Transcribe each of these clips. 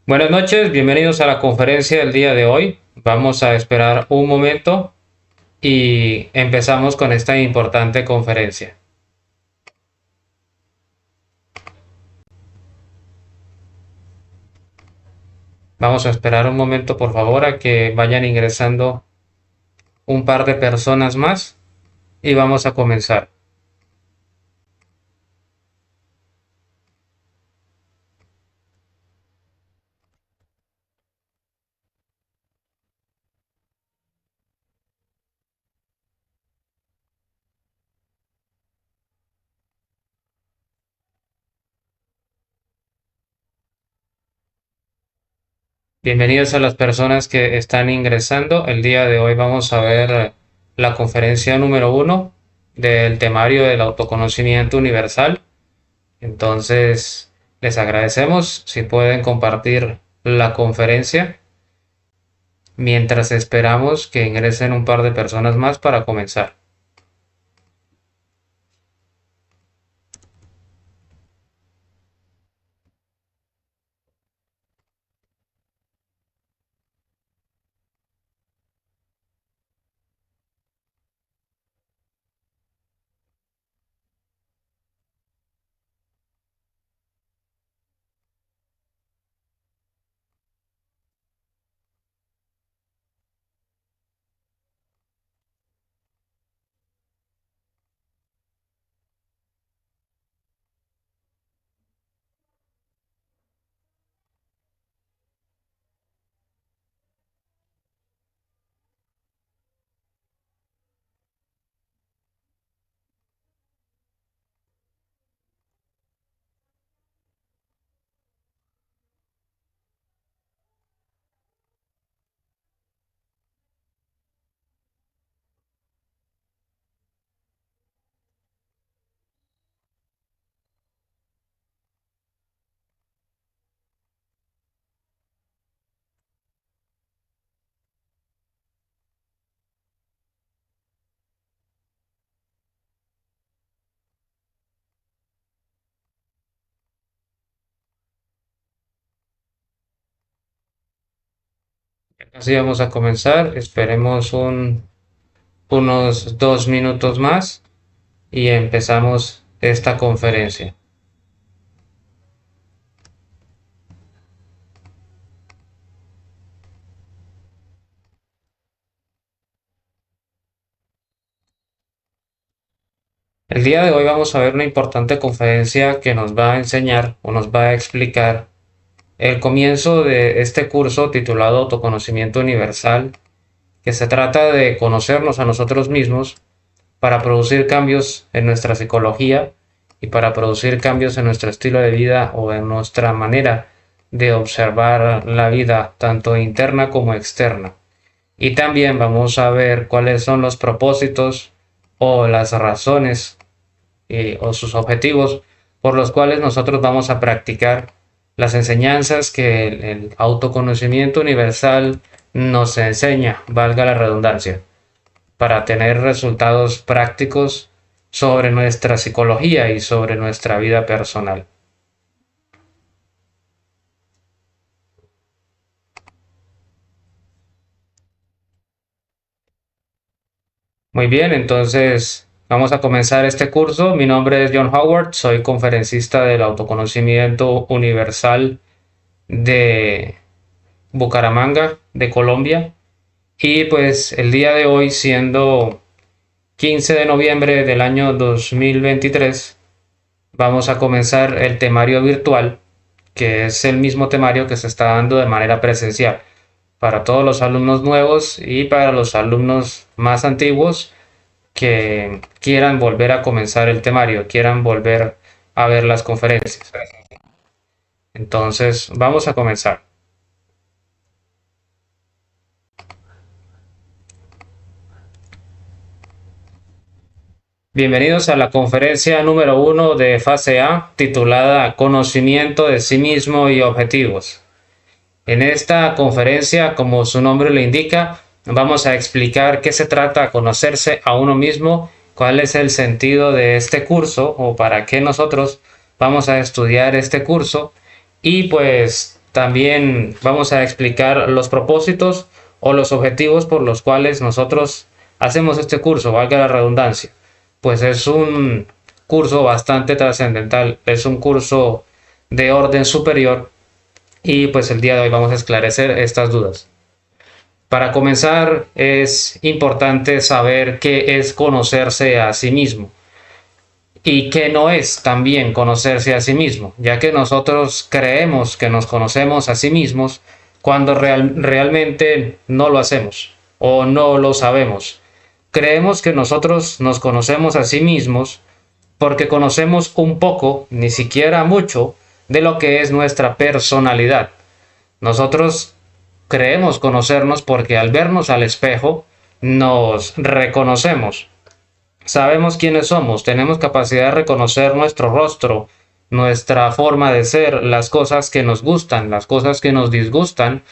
Buenas noches, bienvenidos a la conferencia del día de hoy. Vamos a esperar un momento y empezamos con esta importante conferencia. Vamos a esperar un momento, por favor, a que vayan ingresando un par de personas más y vamos a comenzar. Bienvenidos a las personas que están ingresando. El día de hoy vamos a ver la conferencia número 1 del temario del autoconocimiento universal. Entonces, les agradecemos si pueden compartir la conferencia mientras esperamos que ingresen un par de personas más para comenzar. Así vamos a comenzar. Esperemos unos 2 minutos más y empezamos esta conferencia. El día de hoy vamos a ver una importante conferencia que nos va a enseñar o nos va a explicar el comienzo de este curso titulado Autoconocimiento Universal, que se trata de conocernos a nosotros mismos para producir cambios en nuestra psicología y para producir cambios en nuestro estilo de vida o en nuestra manera de observar la vida, tanto interna como externa. Y también vamos a ver cuáles son los propósitos o las razones o sus objetivos por los cuales nosotros vamos a practicar las enseñanzas que el autoconocimiento universal nos enseña, valga la redundancia, para tener resultados prácticos sobre nuestra psicología y sobre nuestra vida personal. Muy bien, entonces vamos a comenzar este curso. Mi nombre es John Howard, soy conferencista del autoconocimiento universal de Bucaramanga, de Colombia. Y pues el día de hoy, siendo 15 de noviembre del año 2023, vamos a comenzar el temario virtual, que es el mismo temario que se está dando de manera presencial para todos los alumnos nuevos y para los alumnos más antiguos que quieran volver a comenzar el temario, quieran volver a ver las conferencias. Entonces, vamos a comenzar. Bienvenidos a la conferencia número 1 de fase A, titulada Conocimiento de sí mismo y objetivos. En esta conferencia, como su nombre lo indica, vamos a explicar qué se trata conocerse a uno mismo, cuál es el sentido de este curso o para qué nosotros vamos a estudiar este curso y pues También vamos a explicar los propósitos o los objetivos por los cuales nosotros hacemos este curso, valga la redundancia. Pues es un curso bastante trascendental, es un curso de orden superior y pues el día de hoy vamos a esclarecer estas dudas. Para comenzar, es importante saber qué es conocerse a sí mismo y qué no es también conocerse a sí mismo, ya que nosotros creemos que nos conocemos a sí mismos cuando realmente no lo hacemos o no lo sabemos. Creemos que nosotros nos conocemos a sí mismos porque conocemos un poco, ni siquiera mucho, de lo que es nuestra personalidad. Nosotros creemos conocernos porque al vernos al espejo nos reconocemos. Sabemos quiénes somos, tenemos capacidad de reconocer nuestro rostro, nuestra forma de ser, las cosas que nos gustan, las cosas que nos disgustan.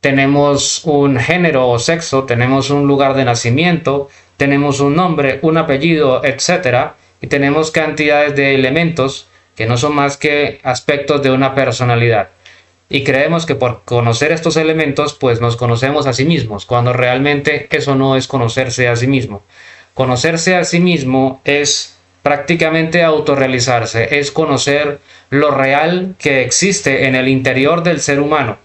Tenemos un género o sexo, tenemos un lugar de nacimiento, tenemos un nombre, un apellido, etc. Y tenemos cantidades de elementos que no son más que aspectos de una personalidad. Y creemos que por conocer estos elementos, pues nos conocemos a sí mismos, cuando realmente eso no es conocerse a sí mismo. Conocerse a sí mismo es prácticamente autorrealizarse, es conocer lo real que existe en el interior del ser humano,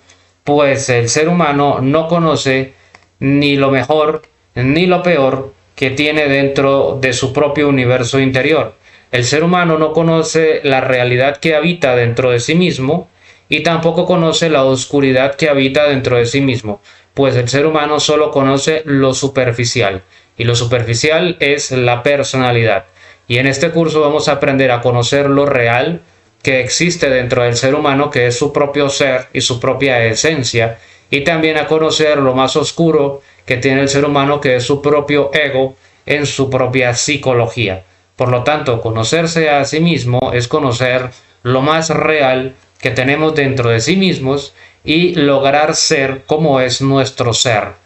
pues el ser humano no conoce ni lo mejor ni lo peor que tiene dentro de su propio universo interior. El ser humano no conoce la realidad que habita dentro de sí mismo y tampoco conoce la oscuridad que habita dentro de sí mismo, pues el ser humano solo conoce lo superficial. Y lo superficial es la personalidad. Y en este curso vamos a aprender a conocer lo real que existe dentro del ser humano, que es su propio ser y su propia esencia, y también a conocer lo más oscuro que tiene el ser humano, que es su propio ego en su propia psicología. Por lo tanto, conocerse a sí mismo es conocer lo más real que tenemos dentro de sí mismos y lograr ser como es nuestro ser.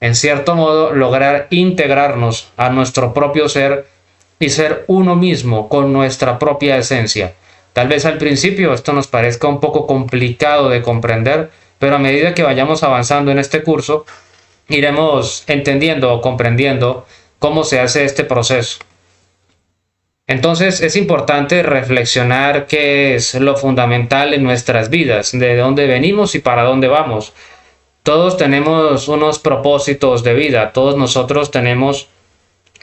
En cierto modo, lograr integrarnos a nuestro propio ser y ser uno mismo con nuestra propia esencia. Tal vez al principio esto nos parezca un poco complicado de comprender, pero a medida que vayamos avanzando en este curso, iremos entendiendo o comprendiendo cómo se hace este proceso. Entonces es importante reflexionar qué es lo fundamental en nuestras vidas, de dónde venimos y para dónde vamos. Todos tenemos unos propósitos de vida, todos nosotros tenemos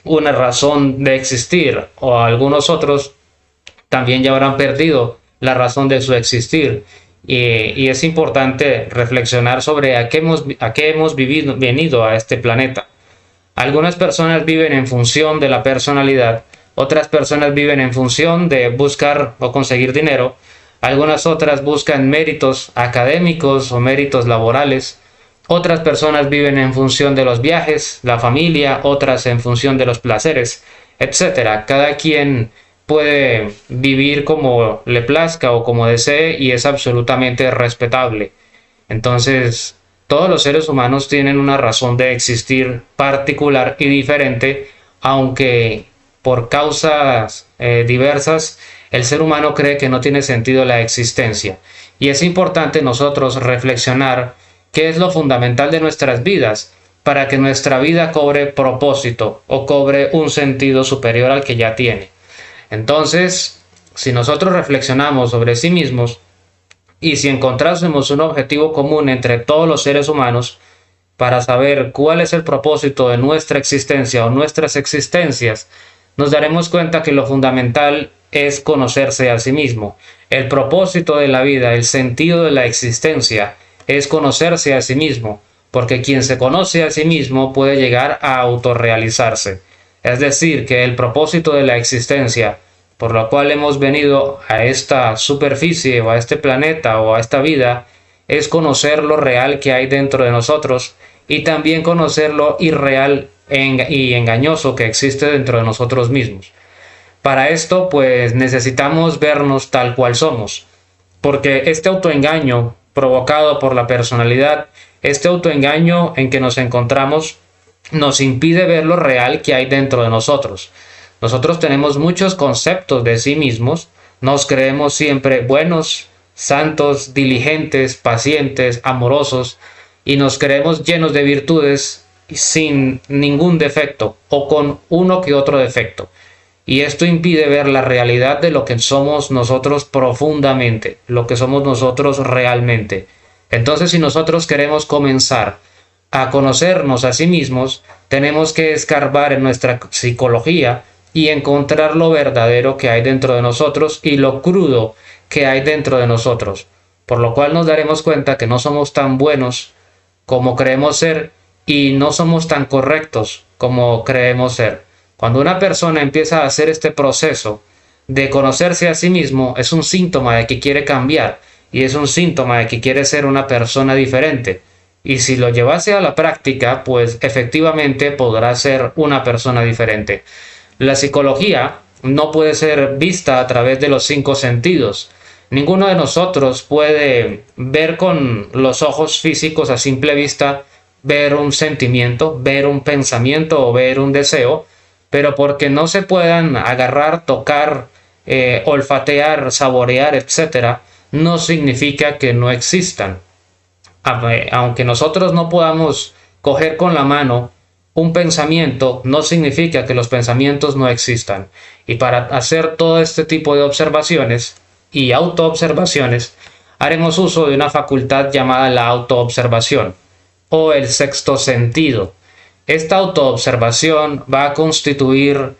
una razón de existir, o algunos otros también ya habrán perdido la razón de su existir. Y es importante reflexionar sobre a qué hemos venido a este planeta. Algunas personas viven en función de la personalidad, otras personas viven en función de buscar o conseguir dinero, algunas otras buscan méritos académicos o méritos laborales. Otras personas viven en función de los viajes, la familia, otras en función de los placeres, etc. Cada quien puede vivir como le plazca o como desee y es absolutamente respetable. Entonces, todos los seres humanos tienen una razón de existir particular y diferente, aunque por causas diversas, el ser humano cree que no tiene sentido la existencia. Y es importante nosotros reflexionar qué es lo fundamental de nuestras vidas para que nuestra vida cobre propósito o cobre un sentido superior al que ya tiene. Entonces, si nosotros reflexionamos sobre sí mismos y si encontrásemos un objetivo común entre todos los seres humanos para saber cuál es el propósito de nuestra existencia o nuestras existencias, nos daremos cuenta que lo fundamental es conocerse a sí mismo. El propósito de la vida, el sentido de la existencia, es conocerse a sí mismo, porque quien se conoce a sí mismo puede llegar a autorrealizarse. Es decir, que el propósito de la existencia, por lo cual hemos venido a esta superficie o a este planeta o a esta vida, es conocer lo real que hay dentro de nosotros y también conocer lo irreal y engañoso que existe dentro de nosotros mismos. Para esto, pues necesitamos vernos tal cual somos, porque este autoengaño provocado por la personalidad, este autoengaño en que nos encontramos, nos impide ver lo real que hay dentro de nosotros. Nosotros tenemos muchos conceptos de sí mismos, nos creemos siempre buenos, santos, diligentes, pacientes, amorosos, y nos creemos llenos de virtudes sin ningún defecto o con uno que otro defecto. Y esto impide ver la realidad de lo que somos nosotros profundamente, lo que somos nosotros realmente. Entonces, si nosotros queremos comenzar a conocernos a sí mismos, tenemos que escarbar en nuestra psicología y encontrar lo verdadero que hay dentro de nosotros y lo crudo que hay dentro de nosotros, por lo cual nos daremos cuenta que no somos tan buenos como creemos ser y no somos tan correctos como creemos ser. Cuando una persona empieza a hacer este proceso de conocerse a sí mismo, es un síntoma de que quiere cambiar y es un síntoma de que quiere ser una persona diferente. Y si lo llevase a la práctica, pues efectivamente podrá ser una persona diferente. La psicología no puede ser vista a través de los 5 sentidos. Ninguno de nosotros puede ver con los ojos físicos a simple vista, ver un sentimiento, ver un pensamiento o ver un deseo, pero porque no se puedan agarrar, tocar, olfatear, saborear, etc., no significa que no existan. Aunque nosotros no podamos coger con la mano un pensamiento, no significa que los pensamientos no existan. Y para hacer todo este tipo de observaciones y autoobservaciones, haremos uso de una facultad llamada la autoobservación o el sexto sentido. Esta autoobservación va a constituir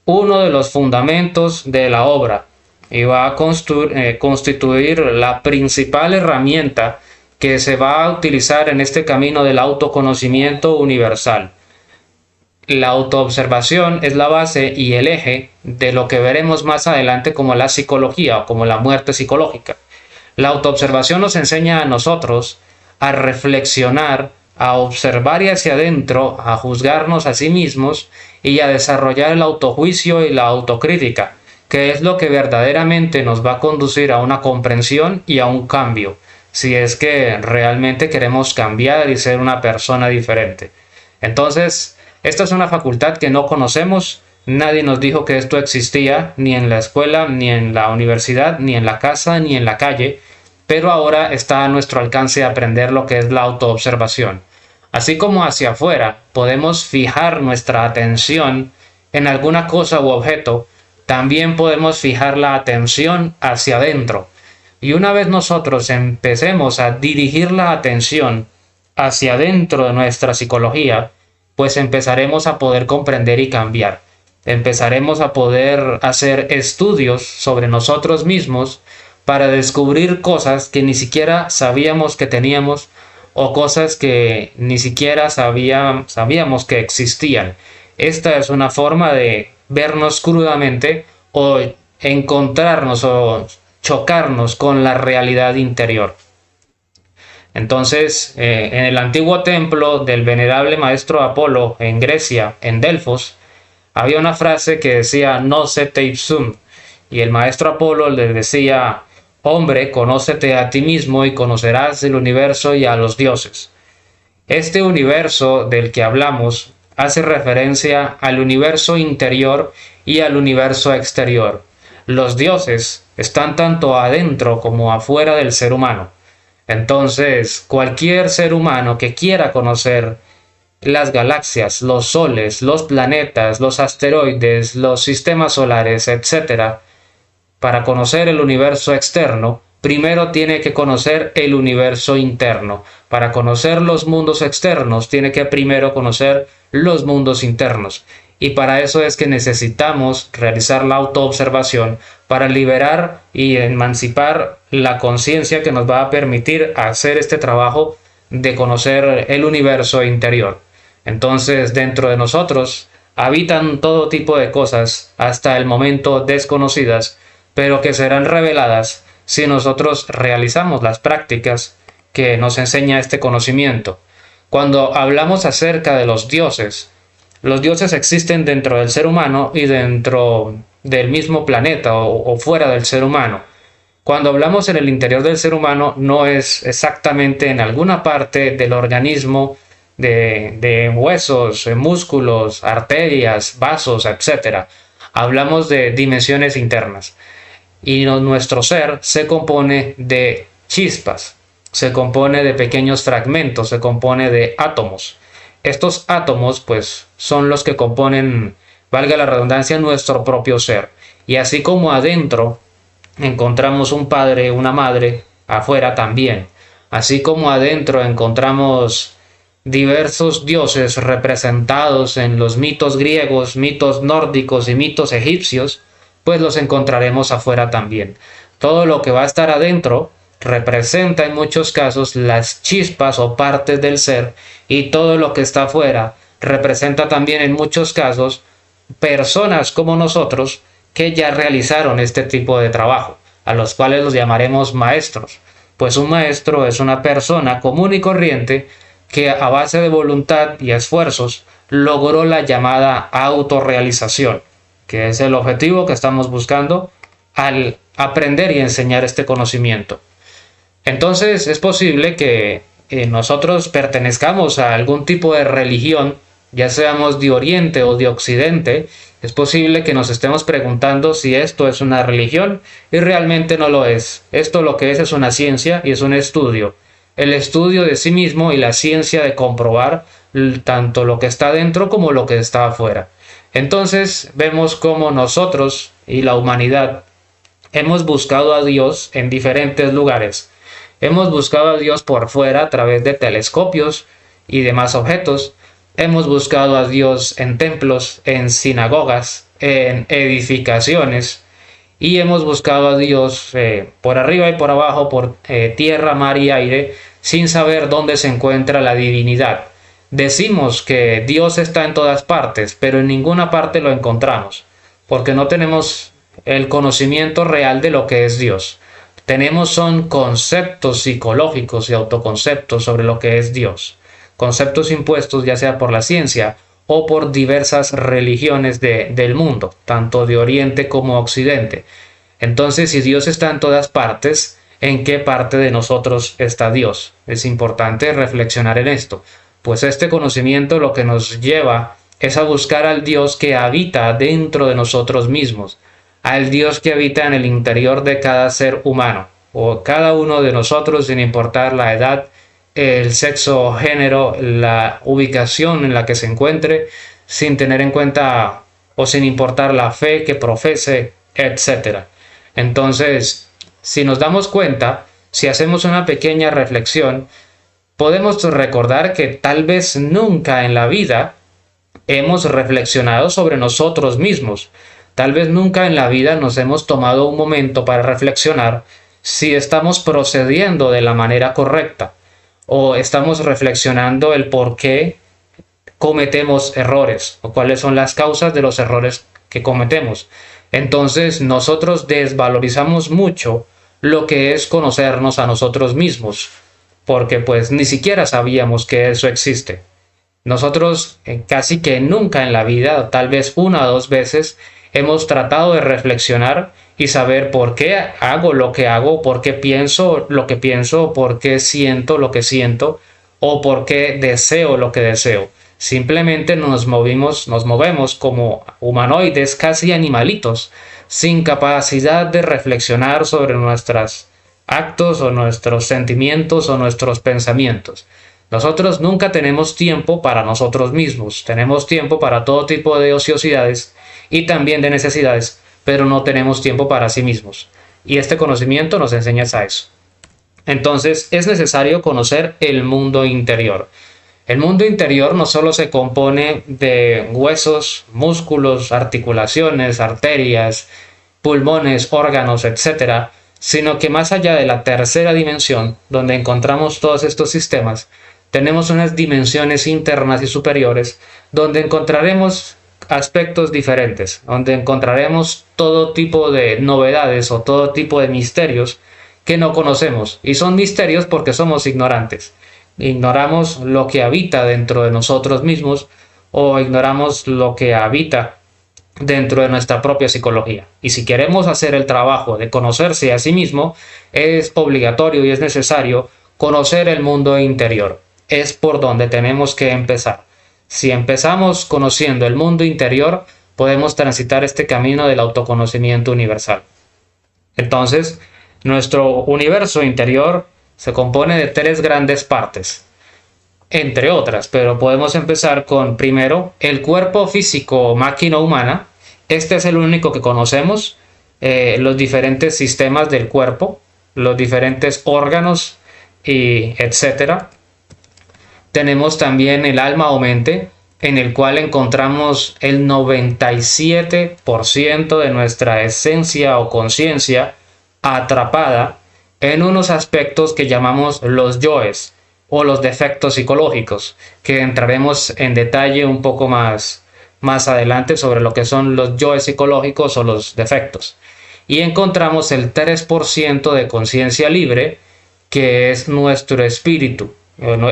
uno de los fundamentos de la obra y va a constituir la principal herramienta que se va a utilizar en este camino del autoconocimiento universal. La autoobservación es la base y el eje de lo que veremos más adelante como la psicología o como la muerte psicológica. La autoobservación nos enseña a nosotros a reflexionar, a observar y hacia adentro, a juzgarnos a sí mismos y a desarrollar el autojuicio y la autocrítica, que es lo que verdaderamente nos va a conducir a una comprensión y a un cambio, si es que realmente queremos cambiar y ser una persona diferente. Entonces, esta es una facultad que no conocemos, nadie nos dijo que esto existía, ni en la escuela, ni en la universidad, ni en la casa, ni en la calle, pero ahora está a nuestro alcance aprender lo que es la autoobservación. Así como hacia afuera podemos fijar nuestra atención en alguna cosa u objeto, también podemos fijar la atención hacia adentro. Y una vez nosotros empecemos a dirigir la atención hacia adentro de nuestra psicología, pues empezaremos a poder comprender y cambiar. Empezaremos a poder hacer estudios sobre nosotros mismos para descubrir cosas que ni siquiera sabíamos que teníamos o cosas que ni siquiera sabíamos que existían. Esta es una forma de vernos crudamente o encontrarnos o chocarnos con la realidad interior. Entonces, en el antiguo templo del venerable maestro Apolo en Grecia, en Delfos, había una frase que decía "Nose te ipsum", y el maestro Apolo le decía: hombre, conócete a ti mismo y conocerás el universo y a los dioses. Este universo del que hablamos hace referencia al universo interior y al universo exterior. Los dioses están tanto adentro como afuera del ser humano. Entonces, cualquier ser humano que quiera conocer las galaxias, los soles, los planetas, los asteroides, los sistemas solares, etc., para conocer el universo externo, primero tiene que conocer el universo interno. Para conocer los mundos externos, tiene que primero conocer los mundos internos. Y para eso es que necesitamos realizar la autoobservación para liberar y emancipar la conciencia que nos va a permitir hacer este trabajo de conocer el universo interior. Entonces, dentro de nosotros habitan todo tipo de cosas, hasta el momento desconocidas, pero que serán reveladas si nosotros realizamos las prácticas que nos enseña este conocimiento. Cuando hablamos acerca de los dioses existen dentro del ser humano y dentro del mismo planeta o fuera del ser humano. Cuando hablamos en el interior del ser humano, no es exactamente en alguna parte del organismo de huesos, músculos, arterias, vasos, etc. Hablamos de dimensiones internas. y nuestro ser se compone de chispas, se compone de pequeños fragmentos, se compone de átomos. Estos átomos pues son los que componen, valga la redundancia, nuestro propio ser. Y así como adentro encontramos un padre, una madre, afuera también. Así como adentro encontramos diversos dioses representados en los mitos griegos, mitos nórdicos y mitos egipcios, pues los encontraremos afuera también. Todo lo que va a estar adentro representa en muchos casos las chispas o partes del ser, y todo lo que está afuera representa también en muchos casos personas como nosotros que ya realizaron este tipo de trabajo, a los cuales los llamaremos maestros. Pues un maestro es una persona común y corriente que a base de voluntad y esfuerzos logró la llamada autorrealización, que es el objetivo que estamos buscando al aprender y enseñar este conocimiento. Entonces es posible que nosotros pertenezcamos a algún tipo de religión, ya seamos de Oriente o de Occidente. Es posible que nos estemos preguntando si esto es una religión y realmente no lo es. Esto lo que es una ciencia y es un estudio. El estudio de sí mismo y la ciencia de comprobar tanto lo que está dentro como lo que está afuera. Entonces vemos cómo nosotros y la humanidad hemos buscado a Dios en diferentes lugares. Hemos buscado a Dios por fuera a través de telescopios y demás objetos. Hemos buscado a Dios en templos, en sinagogas, en edificaciones, y hemos buscado a Dios por arriba y por abajo, por tierra, mar y aire, sin saber dónde se encuentra la divinidad. Decimos que Dios está en todas partes, pero en ninguna parte lo encontramos, porque no tenemos el conocimiento real de lo que es Dios. Son conceptos psicológicos y autoconceptos sobre lo que es Dios. Conceptos impuestos ya sea por la ciencia o por diversas religiones del mundo, tanto de Oriente como Occidente. Entonces, si Dios está en todas partes, ¿en qué parte de nosotros está Dios? Es importante reflexionar en esto, pues este conocimiento lo que nos lleva es a buscar al Dios que habita dentro de nosotros mismos, al Dios que habita en el interior de cada ser humano, o cada uno de nosotros, sin importar la edad, el sexo, género, la ubicación en la que se encuentre, sin tener en cuenta o sin importar la fe que profese, etc. Entonces, si nos damos cuenta, si hacemos una pequeña reflexión, podemos recordar que tal vez nunca en la vida hemos reflexionado sobre nosotros mismos. Tal vez nunca en la vida nos hemos tomado un momento para reflexionar si estamos procediendo de la manera correcta o estamos reflexionando el por qué cometemos errores o cuáles son las causas de los errores que cometemos. Entonces nosotros desvalorizamos mucho lo que es conocernos a nosotros mismos, porque pues ni siquiera sabíamos que eso existe. Nosotros casi que nunca en la vida, tal vez una o dos veces, hemos tratado de reflexionar y saber por qué hago lo que hago, por qué pienso lo que pienso, por qué siento lo que siento o por qué deseo lo que deseo. Simplemente nos movemos como humanoides, casi animalitos, sin capacidad de reflexionar sobre nuestros actos o nuestros sentimientos o nuestros pensamientos. Nosotros nunca tenemos tiempo para nosotros mismos, tenemos tiempo para todo tipo de ociosidades y también de necesidades, pero no tenemos tiempo para sí mismos. Y este conocimiento nos enseña a eso. Entonces es necesario conocer el mundo interior. El mundo interior no solo se compone de huesos, músculos, articulaciones, arterias, pulmones, órganos, etc., sino que más allá de la tercera dimensión, donde encontramos todos estos sistemas, tenemos unas dimensiones internas y superiores donde encontraremos aspectos diferentes, donde encontraremos todo tipo de novedades o todo tipo de misterios que no conocemos. Y son misterios porque somos ignorantes. Ignoramos lo que habita dentro de nosotros mismos o ignoramos lo que habita dentro de nuestra propia psicología. Y si queremos hacer el trabajo de conocerse a sí mismo, es obligatorio y es necesario conocer el mundo interior. Es por donde tenemos que empezar. Si empezamos conociendo el mundo interior, podemos transitar este camino del autoconocimiento universal. Entonces, nuestro universo interior se compone de tres grandes partes, entre otras, pero podemos empezar con, primero, el cuerpo físico o máquina humana. Este es el único que conocemos, los diferentes sistemas del cuerpo, los diferentes órganos y etcétera. Tenemos también el alma o mente, en el cual encontramos el 97% de nuestra esencia o conciencia atrapada en unos aspectos que llamamos los yoes o los defectos psicológicos, que entraremos en detalle un poco más adelante sobre lo que son los yoes psicológicos o los defectos. Y encontramos el 3% de conciencia libre, que es nuestro espíritu,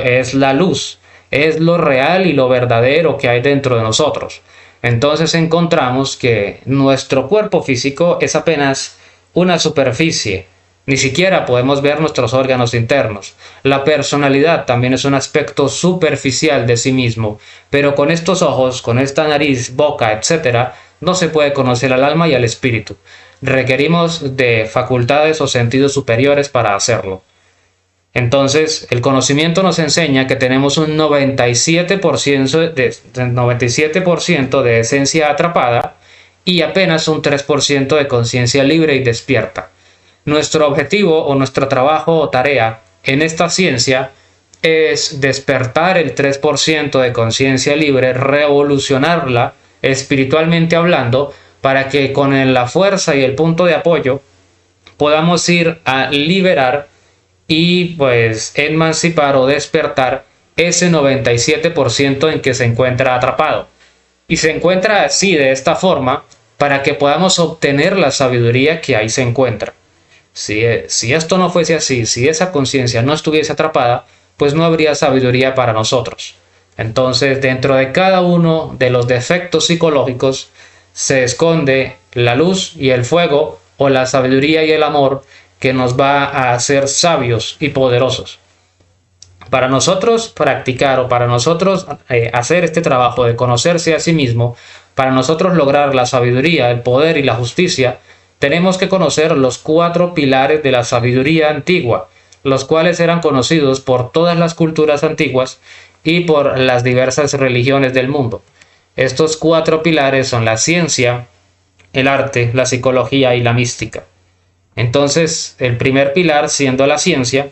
es la luz, es lo real y lo verdadero que hay dentro de nosotros. Entonces encontramos que nuestro cuerpo físico es apenas una superficie, ni siquiera podemos ver nuestros órganos internos. La personalidad también es un aspecto superficial de sí mismo, pero con estos ojos, con esta nariz, boca, etc., no se puede conocer al alma y al espíritu. Requerimos de facultades o sentidos superiores para hacerlo. Entonces, el conocimiento nos enseña que tenemos un 97% de esencia atrapada y apenas un 3% de conciencia libre y despierta. Nuestro objetivo o nuestro trabajo o tarea en esta ciencia es despertar el 3% de conciencia libre, revolucionarla espiritualmente hablando, para que con la fuerza y el punto de apoyo podamos ir a liberar y pues emancipar o despertar ese 97% en que se encuentra atrapado. Y se encuentra así, de esta forma, para que podamos obtener la sabiduría que ahí se encuentra. Si esto no fuese así, si esa conciencia no estuviese atrapada, pues no habría sabiduría para nosotros. Entonces, dentro de cada uno de los defectos psicológicos se esconde la luz y el fuego, o la sabiduría y el amor, que nos va a hacer sabios y poderosos. Para nosotros practicar o para nosotros hacer este trabajo de conocerse a sí mismo, para nosotros lograr la sabiduría, el poder y la justicia, tenemos que conocer los 4 pilares de la sabiduría antigua, los cuales eran conocidos por todas las culturas antiguas y por las diversas religiones del mundo. Estos 4 pilares son la ciencia, el arte, la psicología y la mística. Entonces, el primer pilar siendo la ciencia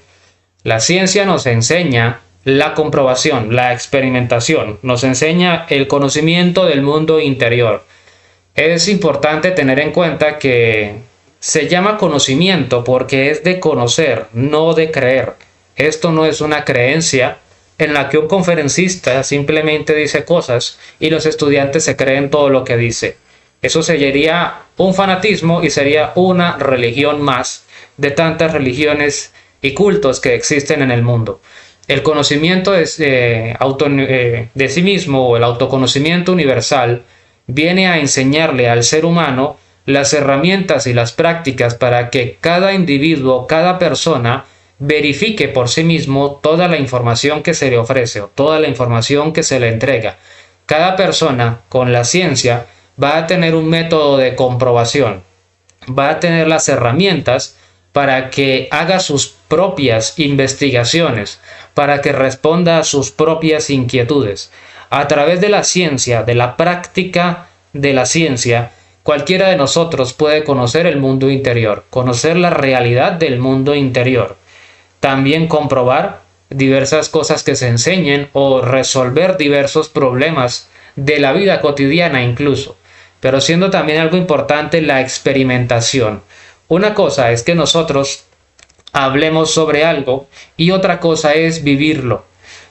nos enseña la comprobación, la experimentación, nos enseña el conocimiento del mundo interior. Es importante tener en cuenta que se llama conocimiento porque es de conocer, no de creer. Esto no es una creencia en la que un conferencista simplemente dice cosas y los estudiantes se creen todo lo que dice. Eso sería un fanatismo y sería una religión más de tantas religiones y cultos que existen en el mundo. El conocimiento de sí mismo, o el autoconocimiento universal, viene a enseñarle al ser humano las herramientas y las prácticas para que cada individuo, cada persona, verifique por sí mismo toda la información que se le ofrece o toda la información que se le entrega. Cada persona con la ciencia va a tener un método de comprobación, va a tener las herramientas para que haga sus propias investigaciones, para que responda a sus propias inquietudes. A través de la ciencia, de la práctica de la ciencia, cualquiera de nosotros puede conocer el mundo interior, conocer la realidad del mundo interior. También comprobar diversas cosas que se enseñen o resolver diversos problemas de la vida cotidiana incluso. Pero siendo también algo importante la experimentación. Una cosa es que nosotros hablemos sobre algo y otra cosa es vivirlo.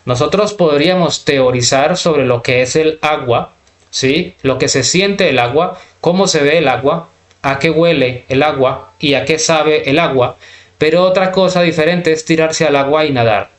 Nosotros podríamos teorizar sobre lo que es el agua, ¿sí? Lo que se siente el agua, cómo se ve el agua, a qué huele el agua y a qué sabe el agua, pero otra cosa diferente es tirarse al agua y nadar.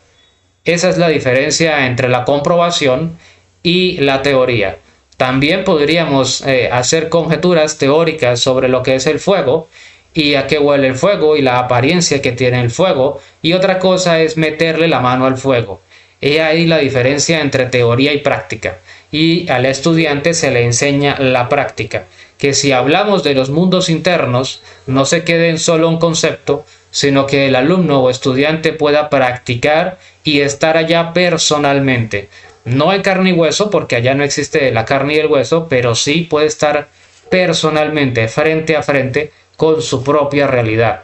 Esa es la diferencia entre la comprobación y la teoría. También podríamos hacer conjeturas teóricas sobre lo que es el fuego y a qué huele el fuego y la apariencia que tiene el fuego, y otra cosa es meterle la mano al fuego. He ahí la diferencia entre teoría y práctica, y al estudiante se le enseña la práctica, que si hablamos de los mundos internos, no se quede en solo un concepto, sino que el alumno o estudiante pueda practicar y estar allá personalmente. No en carne y hueso, porque allá no existe la carne y el hueso, pero sí puede estar personalmente, frente a frente, con su propia realidad.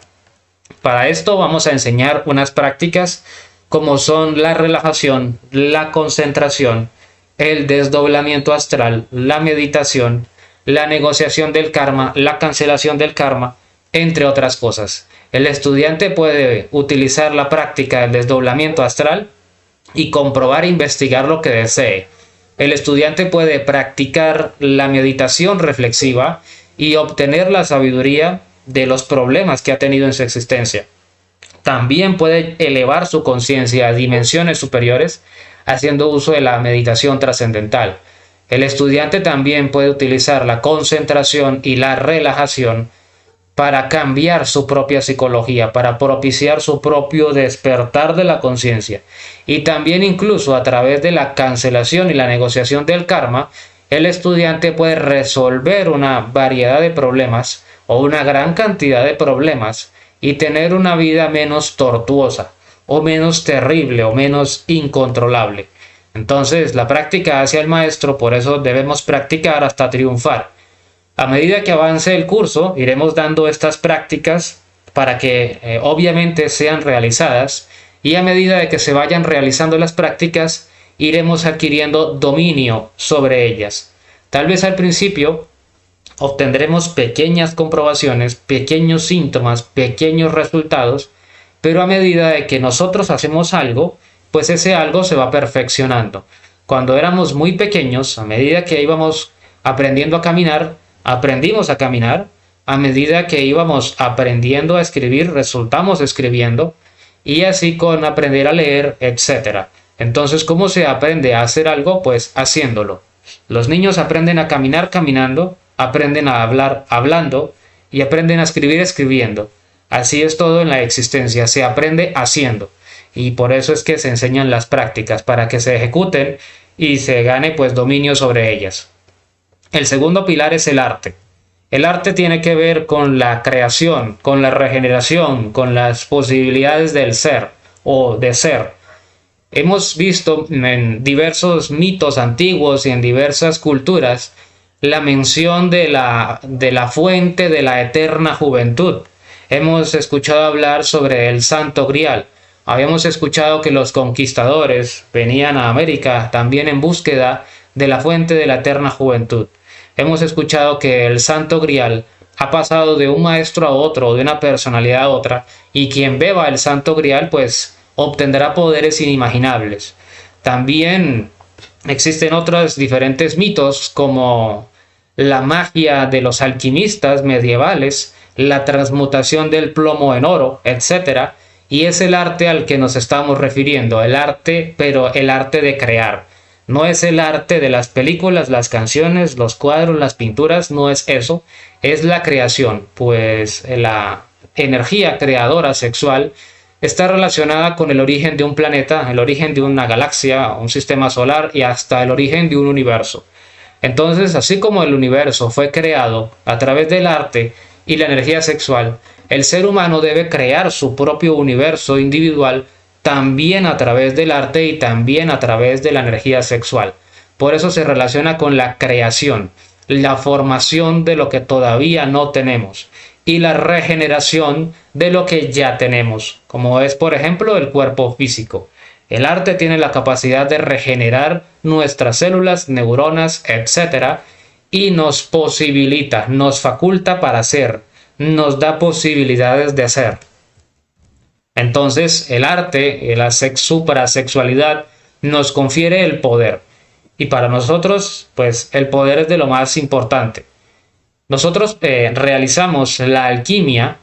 Para esto vamos a enseñar unas prácticas como son la relajación, la concentración, el desdoblamiento astral, la meditación, la negociación del karma, la cancelación del karma, entre otras cosas. El estudiante puede utilizar la práctica del desdoblamiento astral y comprobar e investigar lo que desee. El estudiante puede practicar la meditación reflexiva y obtener la sabiduría de los problemas que ha tenido en su existencia. También puede elevar su conciencia a dimensiones superiores haciendo uso de la meditación trascendental. El estudiante también puede utilizar la concentración y la relajación para cambiar su propia psicología, para propiciar su propio despertar de la conciencia. Y también incluso a través de la cancelación y la negociación del karma, el estudiante puede resolver una variedad de problemas o una gran cantidad de problemas y tener una vida menos tortuosa o menos terrible o menos incontrolable. Entonces, la práctica hacia el maestro, por eso debemos practicar hasta triunfar. A medida que avance el curso, iremos dando estas prácticas para que obviamente sean realizadas, y a medida de que se vayan realizando las prácticas, iremos adquiriendo dominio sobre ellas. Tal vez al principio obtendremos pequeñas comprobaciones, pequeños síntomas, pequeños resultados, pero a medida de que nosotros hacemos algo, pues ese algo se va perfeccionando. Cuando éramos muy pequeños, a medida que íbamos aprendiendo a caminar, aprendimos a caminar. A medida que íbamos aprendiendo a escribir, resultamos escribiendo, y así con aprender a leer, etc. Entonces, ¿cómo se aprende a hacer algo? Pues haciéndolo. Los niños aprenden a caminar caminando, aprenden a hablar hablando y aprenden a escribir escribiendo. Así es todo en la existencia, se aprende haciendo. Y por eso es que se enseñan las prácticas, para que se ejecuten y se gane pues dominio sobre ellas. El segundo pilar es el arte. El arte tiene que ver con la creación, con la regeneración, con las posibilidades del ser o de ser. Hemos visto en diversos mitos antiguos y en diversas culturas la mención de la fuente de la eterna juventud. Hemos escuchado hablar sobre el Santo Grial. Habíamos escuchado que los conquistadores venían a América también en búsqueda de la fuente de la eterna juventud. Hemos escuchado que el Santo Grial ha pasado de un maestro a otro, de una personalidad a otra, y quien beba el Santo Grial pues obtendrá poderes inimaginables. También existen otros diferentes mitos como la magia de los alquimistas medievales, la transmutación del plomo en oro, etc. Y es el arte al que nos estamos refiriendo, el arte, pero el arte de crear. No es el arte de las películas, las canciones, los cuadros, las pinturas, no es eso, es la creación, pues la energía creadora sexual está relacionada con el origen de un planeta, el origen de una galaxia, un sistema solar y hasta el origen de un universo. Entonces, así como el universo fue creado a través del arte y la energía sexual, el ser humano debe crear su propio universo individual también a través del arte y también a través de la energía sexual. Por eso se relaciona con la creación, la formación de lo que todavía no tenemos y la regeneración de lo que ya tenemos, como es por ejemplo el cuerpo físico. El arte tiene la capacidad de regenerar nuestras células, neuronas, etc. y nos posibilita, nos faculta para hacer, nos da posibilidades de hacer. Entonces, el arte, la suprasexualidad, nos confiere el poder. Y para nosotros, pues, el poder es de lo más importante. Nosotros realizamos la alquimia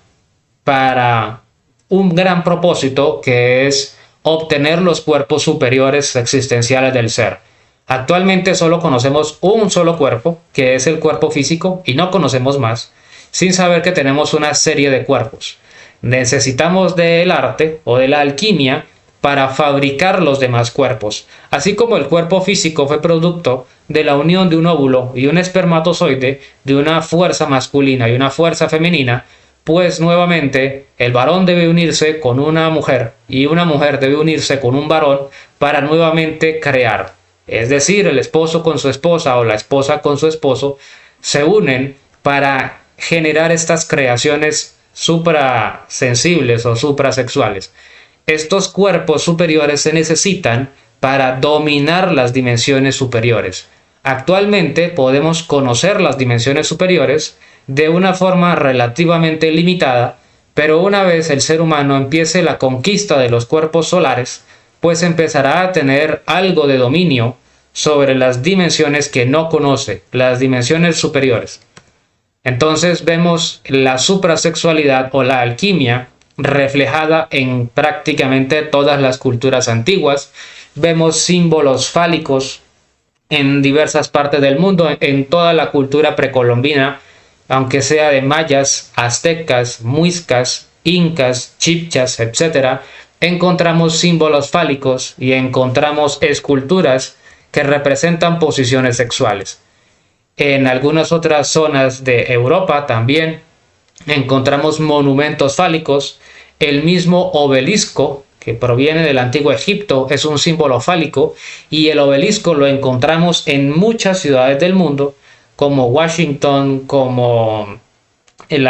para un gran propósito, que es obtener los cuerpos superiores existenciales del ser. Actualmente solo conocemos un solo cuerpo, que es el cuerpo físico, y no conocemos más, sin saber que tenemos una serie de cuerpos. Necesitamos del arte o de la alquimia para fabricar los demás cuerpos. Así como el cuerpo físico fue producto de la unión de un óvulo y un espermatozoide, de una fuerza masculina y una fuerza femenina, pues nuevamente el varón debe unirse con una mujer y una mujer debe unirse con un varón para nuevamente crear. Es decir, el esposo con su esposa o la esposa con su esposo se unen para generar estas creaciones suprasensibles o suprasexuales. Estos cuerpos superiores se necesitan para dominar las dimensiones superiores. Actualmente podemos conocer las dimensiones superiores de una forma relativamente limitada, pero una vez el ser humano empiece la conquista de los cuerpos solares, pues empezará a tener algo de dominio sobre las dimensiones que no conoce, las dimensiones superiores. Entonces vemos la suprasexualidad o la alquimia reflejada en prácticamente todas las culturas antiguas. Vemos símbolos fálicos en diversas partes del mundo, en toda la cultura precolombina, aunque sea de mayas, aztecas, muiscas, incas, chibchas, etc., encontramos símbolos fálicos y encontramos esculturas que representan posiciones sexuales. En algunas otras zonas de Europa también encontramos monumentos fálicos. El mismo obelisco, que proviene del antiguo Egipto, es un símbolo fálico, y el obelisco lo encontramos en muchas ciudades del mundo, como Washington, como en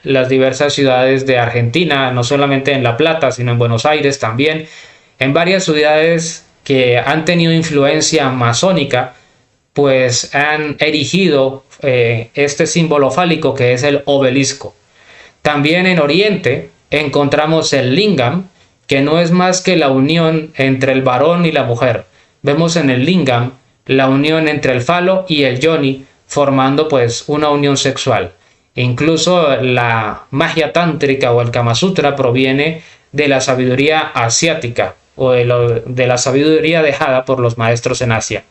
las diversas ciudades de Argentina, no solamente en La Plata, sino en Buenos Aires también, en varias ciudades que han tenido influencia masónica, pues han erigido este símbolo fálico que es el obelisco. También en Oriente encontramos el lingam, que no es más que la unión entre el varón y la mujer. Vemos en el lingam la unión entre el falo y el yoni, formando pues una unión sexual. Incluso la magia tántrica o el Kama Sutra proviene de la sabiduría asiática o de la sabiduría dejada por los maestros en Asia.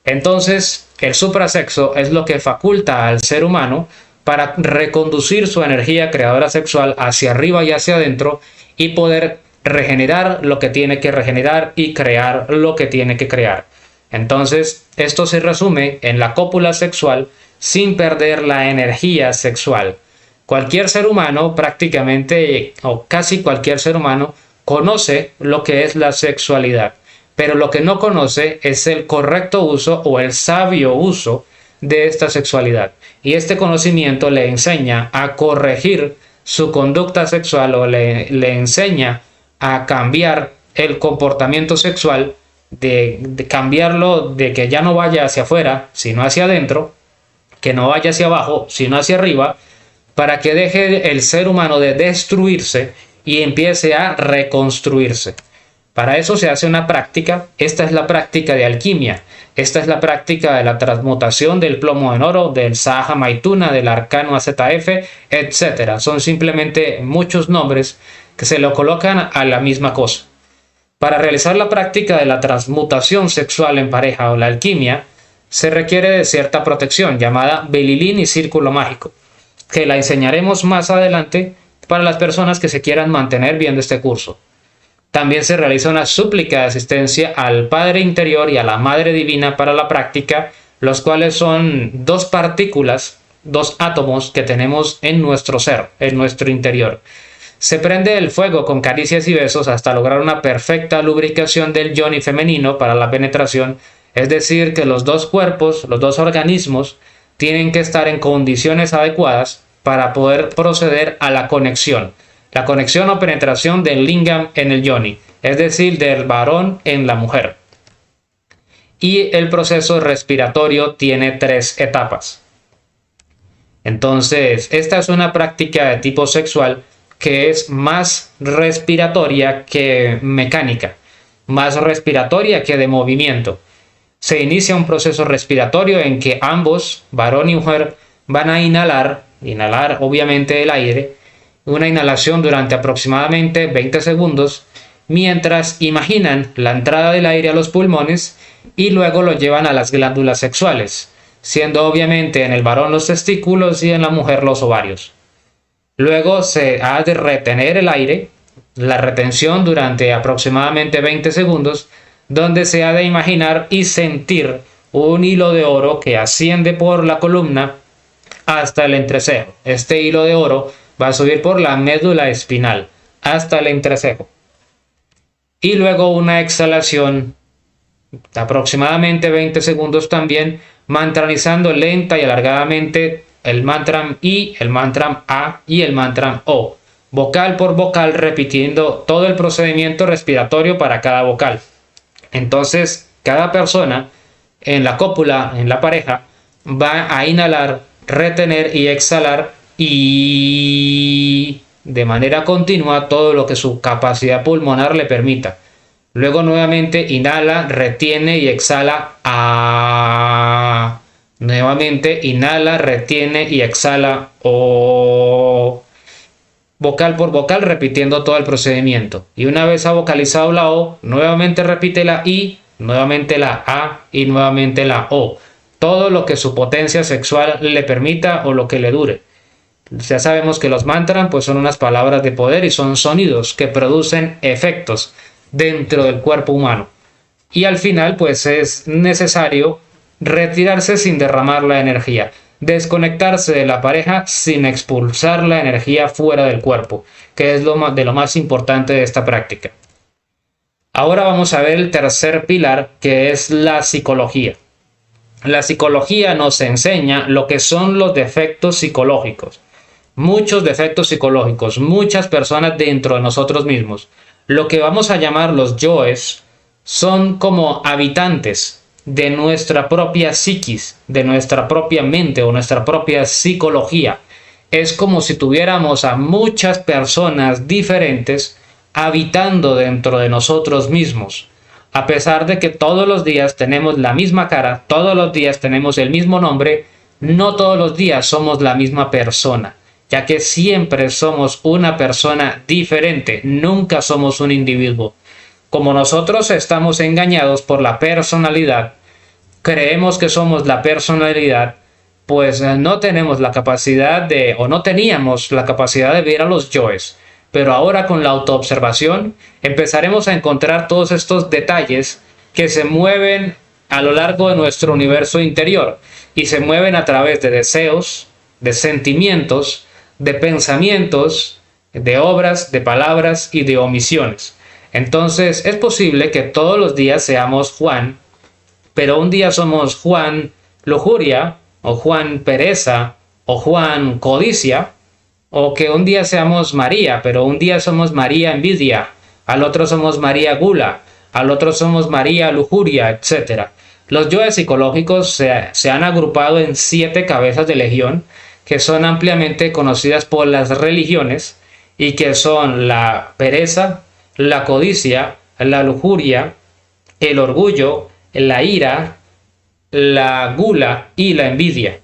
Entonces, el suprasexo es lo que faculta al ser humano para reconducir su energía creadora sexual hacia arriba y hacia adentro y poder regenerar lo que tiene que regenerar y crear lo que tiene que crear. Entonces, esto se resume en la cópula sexual sin perder la energía sexual. Cualquier ser humano, prácticamente, o casi cualquier ser humano, conoce lo que es la sexualidad, pero lo que no conoce es el correcto uso o el sabio uso de esta sexualidad. Y este conocimiento le enseña a corregir su conducta sexual o le enseña a cambiar el comportamiento sexual, de cambiarlo, de que ya no vaya hacia afuera, sino hacia adentro, que no vaya hacia abajo, sino hacia arriba, para que deje el ser humano de destruirse y empiece a reconstruirse. Para eso se hace una práctica. Esta es la práctica de alquimia. Esta es la práctica de la transmutación del plomo en oro, del Sahaja Maituna, del arcano AZF, etc. Son simplemente muchos nombres que se lo colocan a la misma cosa. Para realizar la práctica de la transmutación sexual en pareja o la alquimia, se requiere de cierta protección llamada belilín y círculo mágico, que la enseñaremos más adelante para las personas que se quieran mantener viendo este curso. También se realiza una súplica de asistencia al Padre Interior y a la Madre Divina para la práctica, los cuales son dos partículas, dos átomos que tenemos en nuestro ser, en nuestro interior. Se prende el fuego con caricias y besos hasta lograr una perfecta lubricación del yoni femenino para la penetración, es decir, que los dos cuerpos, los dos organismos, tienen que estar en condiciones adecuadas para poder proceder a la conexión o penetración del lingam en el yoni, es decir, del varón en la mujer. Y el proceso respiratorio tiene 3 etapas. Entonces, esta es una práctica de tipo sexual que es más respiratoria que mecánica, más respiratoria que de movimiento. Se inicia un proceso respiratorio en que ambos, varón y mujer, van a inhalar obviamente el aire, una inhalación durante aproximadamente 20 segundos, mientras imaginan la entrada del aire a los pulmones y luego lo llevan a las glándulas sexuales, siendo obviamente en el varón los testículos y en la mujer los ovarios. Luego se ha de retener el aire la retención durante aproximadamente 20 segundos, donde se ha de imaginar y sentir un hilo de oro que asciende por la columna hasta el entrecejo. Este hilo de oro va a subir por la médula espinal hasta el entrecejo. Y luego una exhalación de aproximadamente 20 segundos también, mantranizando lenta y alargadamente el mantra I, el mantra A y el mantra O, vocal por vocal, repitiendo todo el procedimiento respiratorio para cada vocal. Entonces, cada persona en la cópula, en la pareja, va a inhalar, retener y exhalar y de manera continua todo lo que su capacidad pulmonar le permita. Luego nuevamente inhala, retiene y exhala. A. Nuevamente inhala, retiene y exhala. O. Vocal por vocal, repitiendo todo el procedimiento. Y una vez ha vocalizado la O, nuevamente repite la I, nuevamente la A y nuevamente la O. Todo lo que su potencia sexual le permita o lo que le dure. Ya sabemos que los mantras pues son unas palabras de poder y son sonidos que producen efectos dentro del cuerpo humano. Y al final pues es necesario retirarse sin derramar la energía, desconectarse de la pareja sin expulsar la energía fuera del cuerpo, que es lo más importante de esta práctica. Ahora vamos a ver el tercer pilar, que es la psicología. La psicología nos enseña lo que son los defectos psicológicos. Muchos defectos psicológicos, muchas personas dentro de nosotros mismos. Lo que vamos a llamar los yoes son como habitantes de nuestra propia psiquis, de nuestra propia mente o nuestra propia psicología. Es como si tuviéramos a muchas personas diferentes habitando dentro de nosotros mismos. A pesar de que todos los días tenemos la misma cara, todos los días tenemos el mismo nombre, no todos los días somos la misma persona, ya que siempre somos una persona diferente, nunca somos un individuo. Como nosotros estamos engañados por la personalidad, creemos que somos la personalidad, pues no tenemos la capacidad de, o no teníamos la capacidad de ver a los yoes. Pero ahora con la autoobservación empezaremos a encontrar todos estos detalles que se mueven a lo largo de nuestro universo interior y se mueven a través de deseos, de sentimientos, de pensamientos, de obras, de palabras y de omisiones. Entonces es posible que todos los días seamos Juan, pero un día somos Juan lujuria, o Juan pereza, o Juan codicia, o que un día seamos María, pero un día somos María envidia, al otro somos María gula, al otro somos María lujuria, etc. Los yoes psicológicos se han agrupado en 7 cabezas de legión, que son ampliamente conocidas por las religiones, y que son la pereza, la codicia, la lujuria, el orgullo, la ira, la gula y la envidia.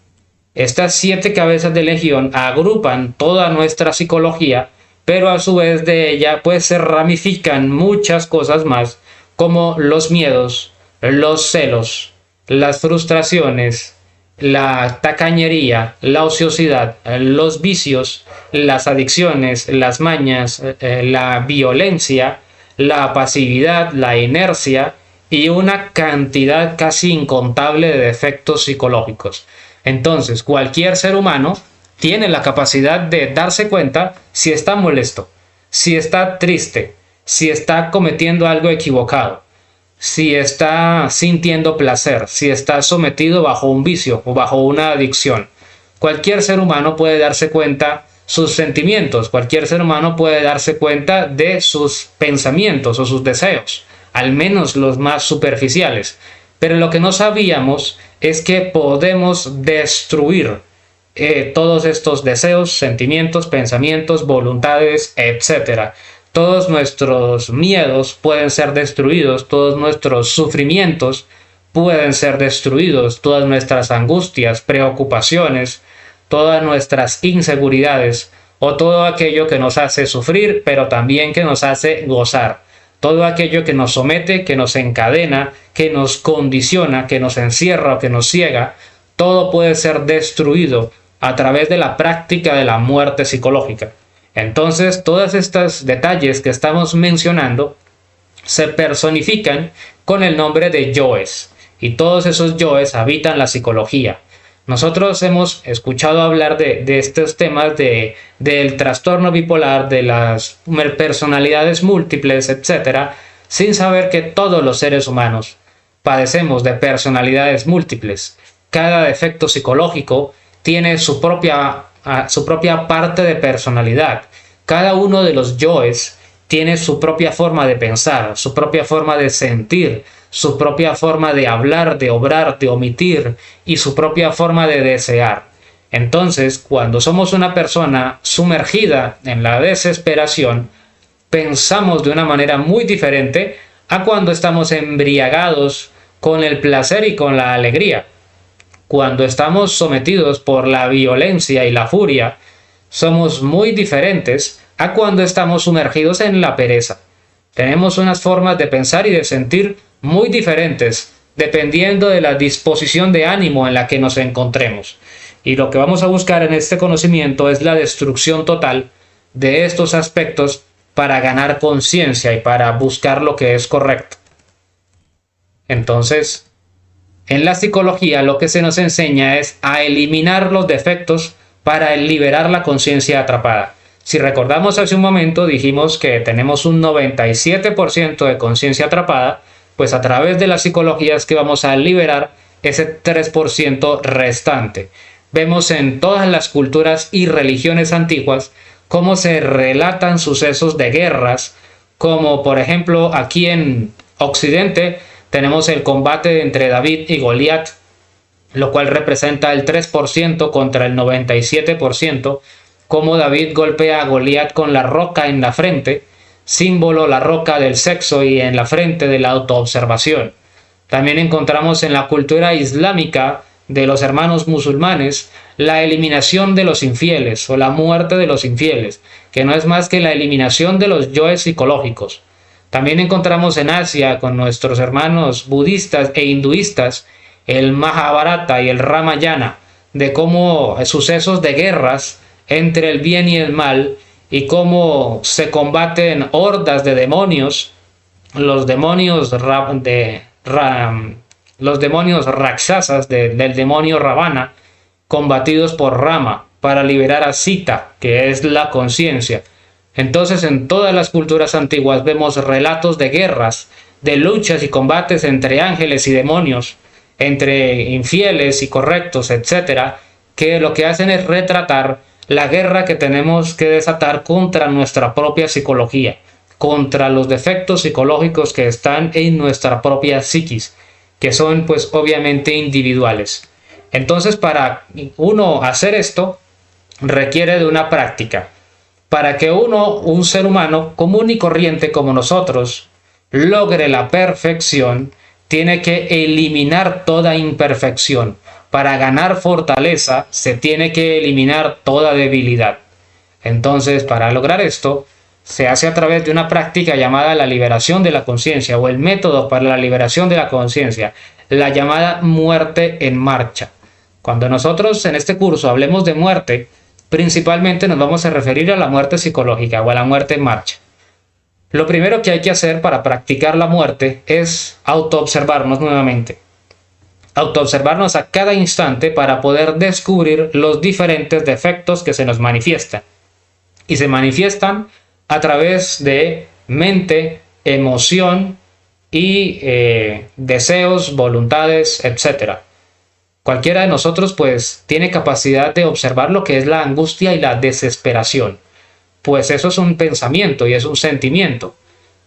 Estas 7 cabezas de legión agrupan toda nuestra psicología, pero a su vez de ella pues se ramifican muchas cosas más, como los miedos, los celos, las frustraciones, la tacañería, la ociosidad, los vicios, las adicciones, las mañas, la violencia, la pasividad, la inercia y una cantidad casi incontable de defectos psicológicos. Entonces, cualquier ser humano tiene la capacidad de darse cuenta si está molesto, si está triste, si está cometiendo algo equivocado, si está sintiendo placer, si está sometido bajo un vicio o bajo una adicción. Cualquier ser humano puede darse cuenta sus sentimientos, cualquier ser humano puede darse cuenta de sus pensamientos o sus deseos, al menos los más superficiales. Pero lo que no sabíamos es que podemos destruir todos estos deseos, sentimientos, pensamientos, voluntades, etc. Todos nuestros miedos pueden ser destruidos, todos nuestros sufrimientos pueden ser destruidos, todas nuestras angustias, preocupaciones, todas nuestras inseguridades o todo aquello que nos hace sufrir, pero también que nos hace gozar. Todo aquello que nos somete, que nos encadena, que nos condiciona, que nos encierra o que nos ciega, todo puede ser destruido a través de la práctica de la muerte psicológica. Entonces, todos estos detalles que estamos mencionando se personifican con el nombre de yoes, y todos esos yoes habitan la psicología. Nosotros hemos escuchado hablar de estos temas del trastorno bipolar, de las personalidades múltiples, etc., sin saber que todos los seres humanos padecemos de personalidades múltiples. Cada defecto psicológico tiene su propia parte de personalidad. Cada uno de los yoes tiene su propia forma de pensar, su propia forma de sentir, su propia forma de hablar, de obrar, de omitir y su propia forma de desear. Entonces, cuando somos una persona sumergida en la desesperación, pensamos de una manera muy diferente a cuando estamos embriagados con el placer y con la alegría. Cuando estamos sometidos por la violencia y la furia, somos muy diferentes a cuando estamos sumergidos en la pereza. Tenemos unas formas de pensar y de sentir muy diferentes dependiendo de la disposición de ánimo en la que nos encontremos. Y lo que vamos a buscar en este conocimiento es la destrucción total de estos aspectos para ganar conciencia y para buscar lo que es correcto. Entonces, en la psicología lo que se nos enseña es a eliminar los defectos para liberar la conciencia atrapada. Si recordamos hace un momento dijimos que tenemos un 97% de conciencia atrapada, pues a través de la psicología es que vamos a liberar ese 3% restante. Vemos en todas las culturas y religiones antiguas cómo se relatan sucesos de guerras, como por ejemplo aquí en Occidente tenemos el combate entre David y Goliat, lo cual representa el 3% contra el 97%, cómo David golpea a Goliat con la roca en la frente, símbolo la roca del sexo y en la frente de la autoobservación. También encontramos en la cultura islámica de los hermanos musulmanes la eliminación de los infieles o la muerte de los infieles, que no es más que la eliminación de los yoes psicológicos. También encontramos en Asia con nuestros hermanos budistas e hinduistas el Mahabharata y el Ramayana, de cómo sucesos de guerras entre el bien y el mal y cómo se combaten hordas de demonios, los demonios Rakshasas del demonio Ravana, combatidos por Rama para liberar a Sita, que es la conciencia. Entonces, en todas las culturas antiguas vemos relatos de guerras, de luchas y combates entre ángeles y demonios, entre infieles y correctos, etc., que lo que hacen es retratar la guerra que tenemos que desatar contra nuestra propia psicología, contra los defectos psicológicos que están en nuestra propia psiquis, que son pues obviamente individuales. Entonces, para uno hacer esto requiere de una práctica. Para que un ser humano común y corriente como nosotros, logre la perfección, tiene que eliminar toda imperfección. Para ganar fortaleza, se tiene que eliminar toda debilidad. Entonces, para lograr esto, se hace a través de una práctica llamada la liberación de la conciencia, o el método para la liberación de la conciencia, la llamada muerte en marcha. Cuando nosotros en este curso hablemos de muerte, principalmente nos vamos a referir a la muerte psicológica o a la muerte en marcha. Lo primero que hay que hacer para practicar la muerte es autoobservarnos nuevamente. Autoobservarnos a cada instante para poder descubrir los diferentes defectos que se nos manifiestan. Y se manifiestan a través de mente, emoción y deseos, voluntades, etc. Cualquiera de nosotros pues tiene capacidad de observar lo que es la angustia y la desesperación. Pues eso es un pensamiento y es un sentimiento.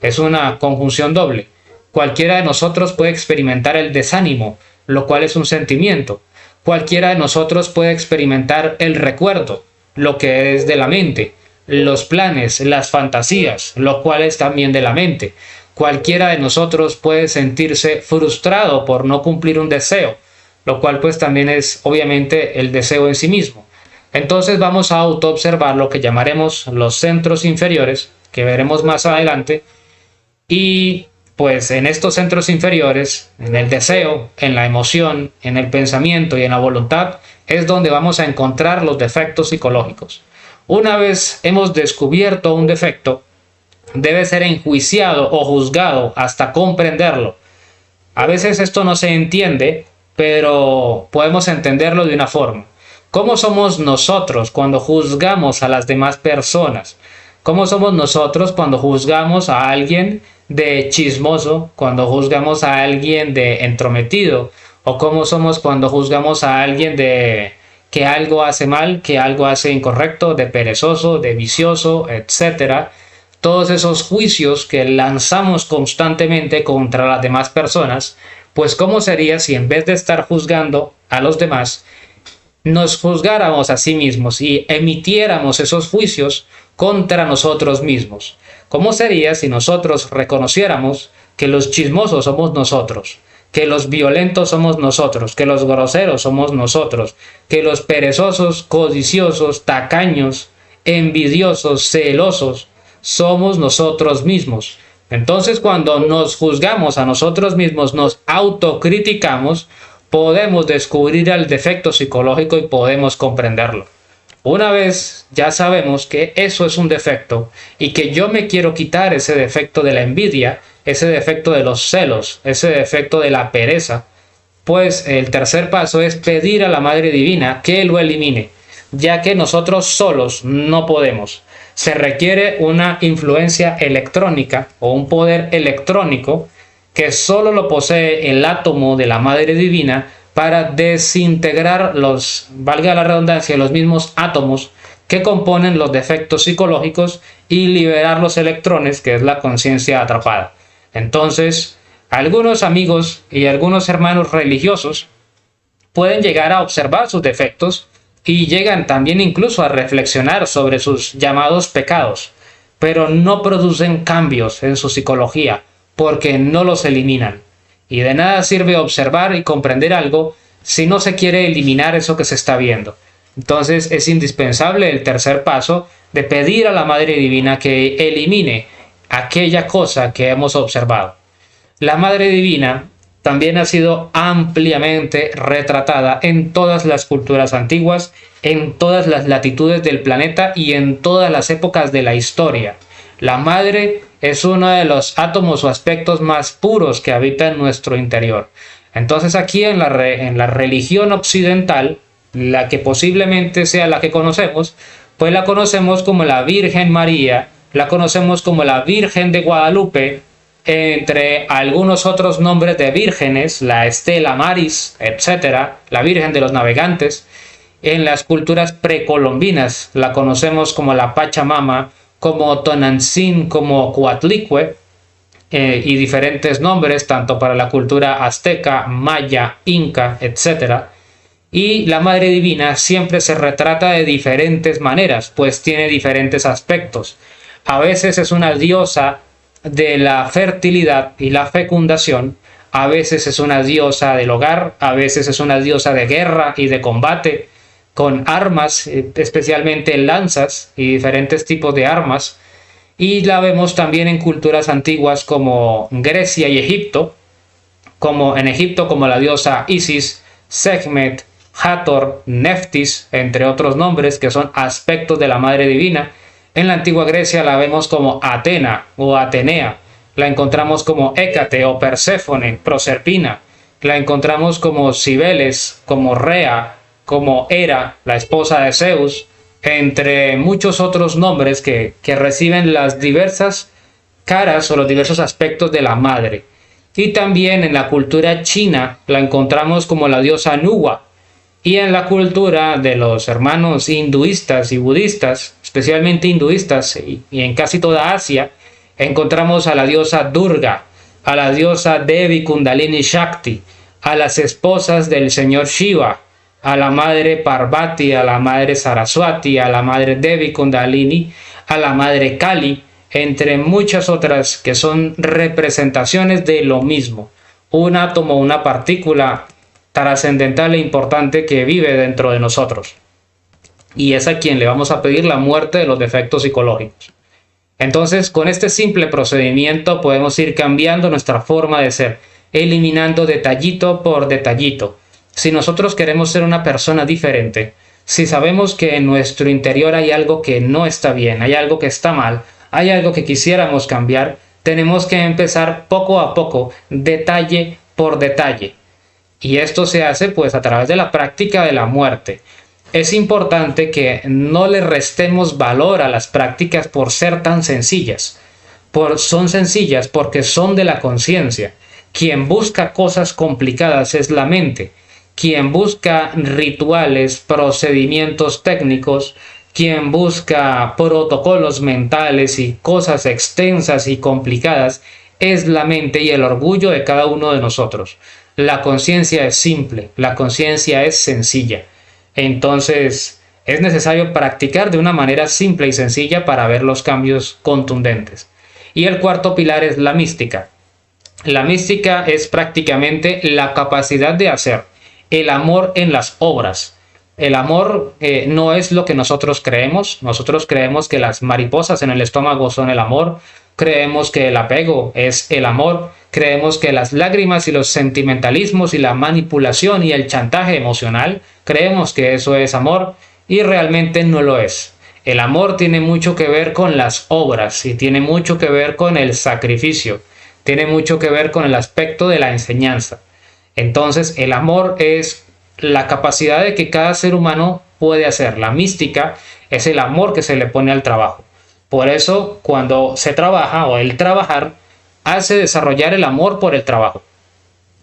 Es una conjunción doble. Cualquiera de nosotros puede experimentar el desánimo, lo cual es un sentimiento. Cualquiera de nosotros puede experimentar el recuerdo, lo que es de la mente. Los planes, las fantasías, lo cual es también de la mente. Cualquiera de nosotros puede sentirse frustrado por no cumplir un deseo, lo cual pues también es obviamente el deseo en sí mismo. Entonces vamos a autoobservar lo que llamaremos los centros inferiores, que veremos más adelante, y pues en estos centros inferiores, en el deseo, en la emoción, en el pensamiento y en la voluntad, es donde vamos a encontrar los defectos psicológicos. Una vez hemos descubierto un defecto, debe ser enjuiciado o juzgado hasta comprenderlo. A veces esto no se entiende, pero podemos entenderlo de una forma. ¿Cómo somos nosotros cuando juzgamos a las demás personas? ¿Cómo somos nosotros cuando juzgamos a alguien de chismoso, cuando juzgamos a alguien de entrometido? ¿O cómo somos cuando juzgamos a alguien de que algo hace mal, que algo hace incorrecto, de perezoso, de vicioso, etcétera? Todos esos juicios que lanzamos constantemente contra las demás personas, pues ¿cómo sería si en vez de estar juzgando a los demás, nos juzgáramos a sí mismos y emitiéramos esos juicios contra nosotros mismos? ¿Cómo sería si nosotros reconociéramos que los chismosos somos nosotros, que los violentos somos nosotros, que los groseros somos nosotros, que los perezosos, codiciosos, tacaños, envidiosos, celosos somos nosotros mismos? Entonces, cuando nos juzgamos a nosotros mismos, nos autocriticamos, podemos descubrir el defecto psicológico y podemos comprenderlo. Una vez ya sabemos que eso es un defecto y que yo me quiero quitar ese defecto de la envidia, ese defecto de los celos, ese defecto de la pereza, pues el tercer paso es pedir a la Madre Divina que lo elimine, ya que nosotros solos no podemos. Se requiere una influencia electrónica o un poder electrónico que solo lo posee el átomo de la Madre Divina para desintegrar los, valga la redundancia, los mismos átomos que componen los defectos psicológicos y liberar los electrones, que es la conciencia atrapada. Entonces, algunos amigos y algunos hermanos religiosos pueden llegar a observar sus defectos y llegan también incluso a reflexionar sobre sus llamados pecados, pero no producen cambios en su psicología porque no los eliminan. Y de nada sirve observar y comprender algo si no se quiere eliminar eso que se está viendo. Entonces es indispensable el tercer paso de pedir a la Madre Divina que elimine aquella cosa que hemos observado. La Madre Divina también ha sido ampliamente retratada en todas las culturas antiguas, en todas las latitudes del planeta y en todas las épocas de la historia. La Madre es uno de los átomos o aspectos más puros que habita en nuestro interior. Entonces aquí en la religión occidental, la que posiblemente sea la que conocemos, pues la conocemos como la Virgen María, la conocemos como la Virgen de Guadalupe, entre algunos otros nombres de vírgenes, la Estela Maris, etc., la Virgen de los Navegantes. En las culturas precolombinas la conocemos como la Pachamama, como Tonantzin, como Coatlicue, y diferentes nombres, tanto para la cultura azteca, maya, inca, etc. Y la Madre Divina siempre se retrata de diferentes maneras, pues tiene diferentes aspectos. A veces es una diosa de la fertilidad y la fecundación, a veces es una diosa del hogar, a veces es una diosa de guerra y de combate, con armas, especialmente lanzas y diferentes tipos de armas. Y la vemos también en culturas antiguas como Grecia y Egipto, como en Egipto como la diosa Isis, Sekhmet, Hathor, Neftis, entre otros nombres que son aspectos de la Madre Divina. En la antigua Grecia la vemos como Atena o Atenea, la encontramos como Hécate o Perséfone, Proserpina, la encontramos como Cibeles, como Rea, como Hera, la esposa de Zeus, entre muchos otros nombres que reciben las diversas caras o los diversos aspectos de la Madre. Y también en la cultura china la encontramos como la diosa Nuwa, y en la cultura de los hermanos hinduistas y budistas, especialmente hinduistas y en casi toda Asia, encontramos a la diosa Durga, a la diosa Devi Kundalini Shakti, a las esposas del señor Shiva, a la madre Parvati, a la madre Saraswati, a la madre Devi Kundalini, a la madre Kali, entre muchas otras que son representaciones de lo mismo, un átomo, una partícula trascendental e importante que vive dentro de nosotros. Y es a quien le vamos a pedir la muerte de los defectos psicológicos. Entonces, con este simple procedimiento podemos ir cambiando nuestra forma de ser, eliminando detallito por detallito. Si nosotros queremos ser una persona diferente, Si sabemos que en nuestro interior hay algo que no está bien, hay algo que está mal, hay algo que quisiéramos cambiar, tenemos que empezar poco a poco, detalle por detalle. Y esto se hace pues a través de la práctica de la muerte. Es importante que no le restemos valor a las prácticas por ser tan sencillas. Son sencillas porque son de la conciencia. Quien busca cosas complicadas es la mente. Quien busca rituales, procedimientos técnicos, quien busca protocolos mentales y cosas extensas y complicadas es la mente y el orgullo de cada uno de nosotros. La conciencia es simple, la conciencia es sencilla. Entonces, es necesario practicar de una manera simple y sencilla para ver los cambios contundentes. Y el cuarto pilar es la mística. La mística es prácticamente la capacidad de hacer el amor en las obras. El amor no es lo que nosotros creemos. Nosotros creemos que las mariposas en el estómago son el amor. Creemos que el apego es el amor. Creemos que las lágrimas y los sentimentalismos y la manipulación y el chantaje emocional, creemos que eso es amor y realmente no lo es. El amor tiene mucho que ver con las obras y tiene mucho que ver con el sacrificio. Tiene mucho que ver con el aspecto de la enseñanza. Entonces, el amor es la capacidad de que cada ser humano puede hacer. La mística es el amor que se le pone al trabajo. Por eso, cuando se trabaja o el trabajar, hace desarrollar el amor por el trabajo.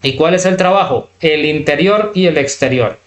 ¿Y cuál es el trabajo? El interior y el exterior.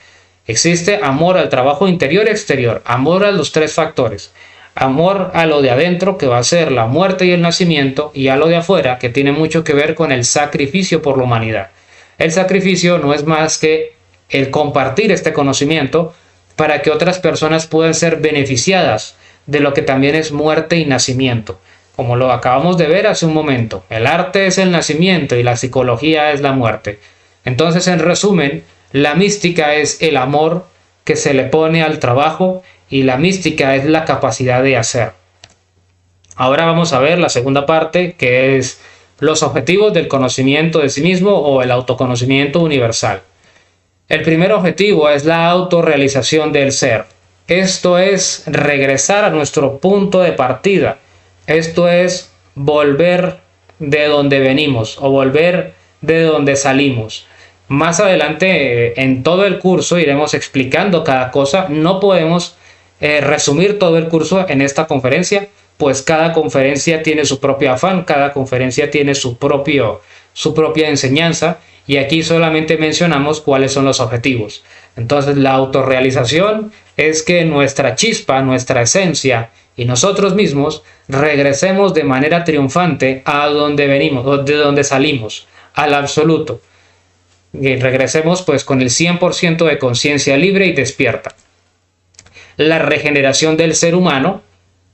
Existe amor al trabajo interior y exterior. Amor a los tres factores. Amor a lo de adentro, que va a ser la muerte y el nacimiento, y a lo de afuera, que tiene mucho que ver con el sacrificio por la humanidad. El sacrificio no es más que el compartir este conocimiento para que otras personas puedan ser beneficiadas de lo que también es muerte y nacimiento. Como lo acabamos de ver hace un momento, el arte es el nacimiento y la psicología es la muerte. Entonces, en resumen, la mística es el amor que se le pone al trabajo y la mística es la capacidad de hacer. Ahora vamos a ver la segunda parte, que es los objetivos del conocimiento de sí mismo o el autoconocimiento universal. El primer objetivo es la autorrealización del ser. Esto es regresar a nuestro punto de partida. Esto es volver de donde venimos o volver de donde salimos. Más adelante en todo el curso iremos explicando cada cosa. No podemos resumir todo el curso en esta conferencia, pues cada conferencia tiene su propio afán, cada conferencia tiene su propia enseñanza, y aquí solamente mencionamos cuáles son los objetivos. Entonces, la autorrealización es que nuestra chispa, nuestra esencia y nosotros mismos regresemos de manera triunfante a donde venimos, o de donde salimos, al absoluto. Y regresemos pues con el 100% de conciencia libre y despierta. La regeneración del ser humano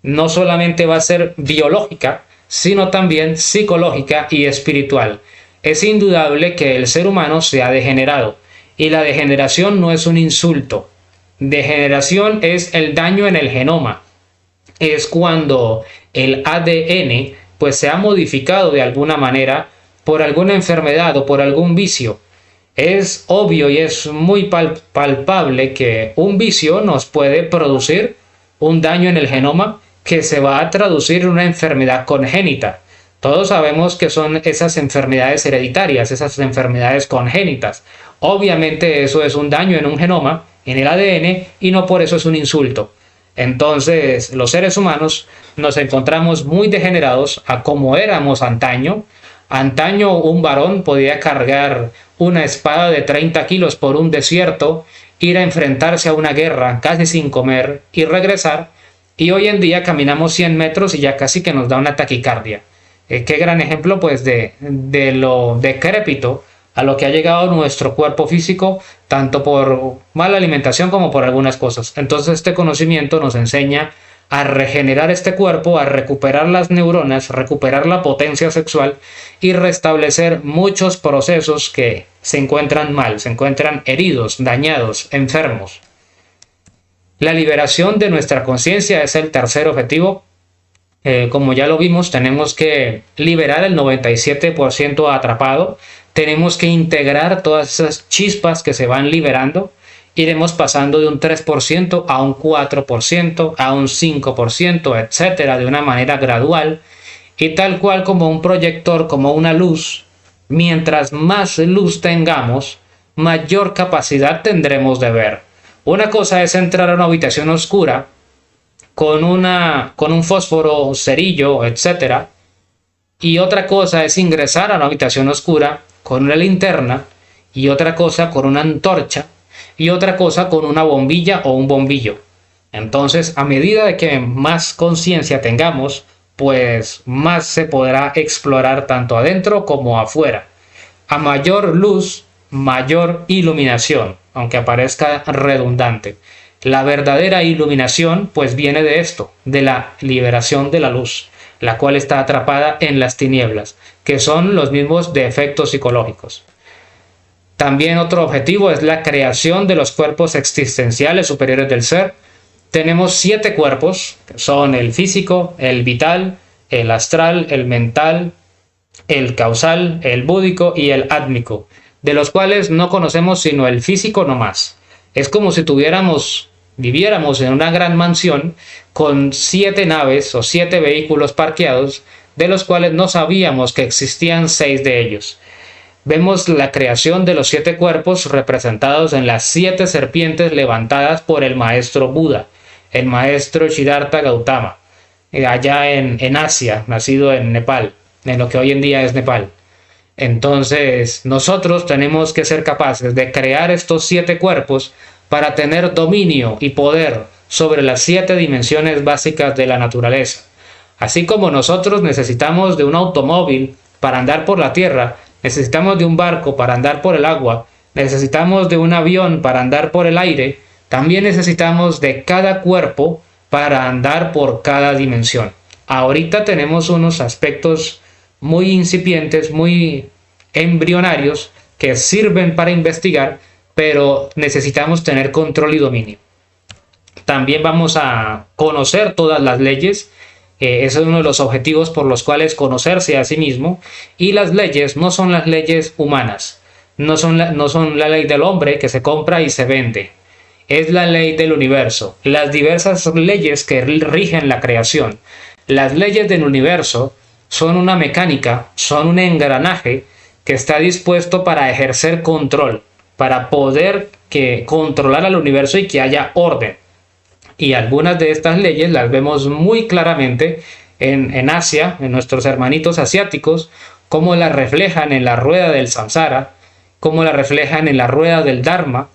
no solamente va a ser biológica, sino también psicológica y espiritual. Es indudable que el ser humano se ha degenerado, y la degeneración no es un insulto. Degeneración es el daño en el genoma. Es cuando el ADN pues se ha modificado de alguna manera por alguna enfermedad o por algún vicio. Es obvio y es muy palpable que un vicio nos puede producir un daño en el genoma que se va a traducir en una enfermedad congénita. Todos sabemos que son esas enfermedades hereditarias, esas enfermedades congénitas. Obviamente eso es un daño en un genoma, en el ADN, y no por eso es un insulto. Entonces, los seres humanos nos encontramos muy degenerados a como éramos antaño. Antaño un varón podía cargar una espada de 30 kilos por un desierto, ir a enfrentarse a una guerra casi sin comer y regresar, y hoy en día caminamos 100 metros y ya casi que nos da una taquicardia. Qué gran ejemplo pues de lo decrépito a lo que ha llegado nuestro cuerpo físico, tanto por mala alimentación como por algunas cosas. Entonces este conocimiento nos enseña a regenerar este cuerpo, a recuperar las neuronas, recuperar la potencia sexual y restablecer muchos procesos que se encuentran mal, se encuentran heridos, dañados, enfermos. La liberación de nuestra conciencia es el tercer objetivo. Como ya lo vimos, tenemos que liberar el 97% atrapado, tenemos que integrar todas esas chispas que se van liberando iremos pasando de un 3% a un 4%, a un 5%, etcétera, de una manera gradual. Y tal cual como un proyector, como una luz, mientras más luz tengamos, mayor capacidad tendremos de ver. Una cosa es entrar a una habitación oscura con un fósforo, cerillo, etcétera, y otra cosa es ingresar a una habitación oscura con una linterna, y otra cosa con una antorcha, y otra cosa con una bombilla o un bombillo. Entonces, a medida de que más conciencia tengamos, pues más se podrá explorar tanto adentro como afuera. A mayor luz, mayor iluminación, aunque parezca redundante. La verdadera iluminación pues viene de esto, de la liberación de la luz, la cual está atrapada en las tinieblas, que son los mismos de efectos psicológicos. También otro objetivo es la creación de los cuerpos existenciales superiores del ser. Tenemos 7 cuerpos, que son el físico, el vital, el astral, el mental, el causal, el búdico y el átmico, de los cuales no conocemos sino el físico nomás. Es como si viviéramos en una gran mansión con 7 naves o 7 vehículos parqueados, de los cuales no sabíamos que existían 6 de ellos. Vemos la creación de los 7 cuerpos representados en las 7 serpientes levantadas por el maestro Buda, el maestro Siddhartha Gautama, allá en Asia, nacido en Nepal, en lo que hoy en día es Nepal. Entonces, nosotros tenemos que ser capaces de crear estos 7 cuerpos para tener dominio y poder sobre las 7 dimensiones básicas de la naturaleza. Así como nosotros necesitamos de un automóvil para andar por la tierra, necesitamos de un barco para andar por el agua, necesitamos de un avión para andar por el aire, también necesitamos de cada cuerpo para andar por cada dimensión. Ahorita tenemos unos aspectos muy incipientes, muy embrionarios, que sirven para investigar, pero necesitamos tener control y dominio. También vamos a conocer todas las leyes. Ese es uno de los objetivos por los cuales conocerse a sí mismo. Y las leyes no son las leyes humanas, no son la ley del hombre que se compra y se vende. Es la ley del universo, las diversas leyes que rigen la creación. Las leyes del universo son una mecánica, son un engranaje que está dispuesto para ejercer control, para poder controlar al universo y que haya orden. Y algunas de estas leyes las vemos muy claramente en Asia, en nuestros hermanitos asiáticos, cómo las reflejan en la rueda del samsara, cómo las reflejan en la rueda del dharma,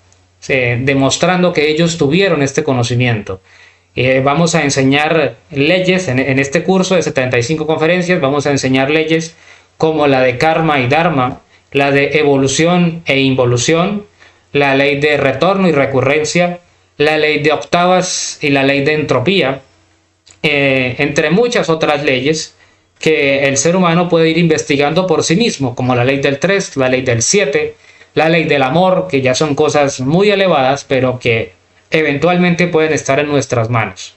demostrando que ellos tuvieron este conocimiento. Vamos a enseñar leyes en este curso de 75 conferencias, vamos a enseñar leyes como la de karma y dharma, la de evolución e involución, la ley de retorno y recurrencia, la ley de octavas y la ley de entropía, entre muchas otras leyes que el ser humano puede ir investigando por sí mismo, como la ley del 3, la ley del 7, la ley del amor, que ya son cosas muy elevadas, pero que eventualmente pueden estar en nuestras manos.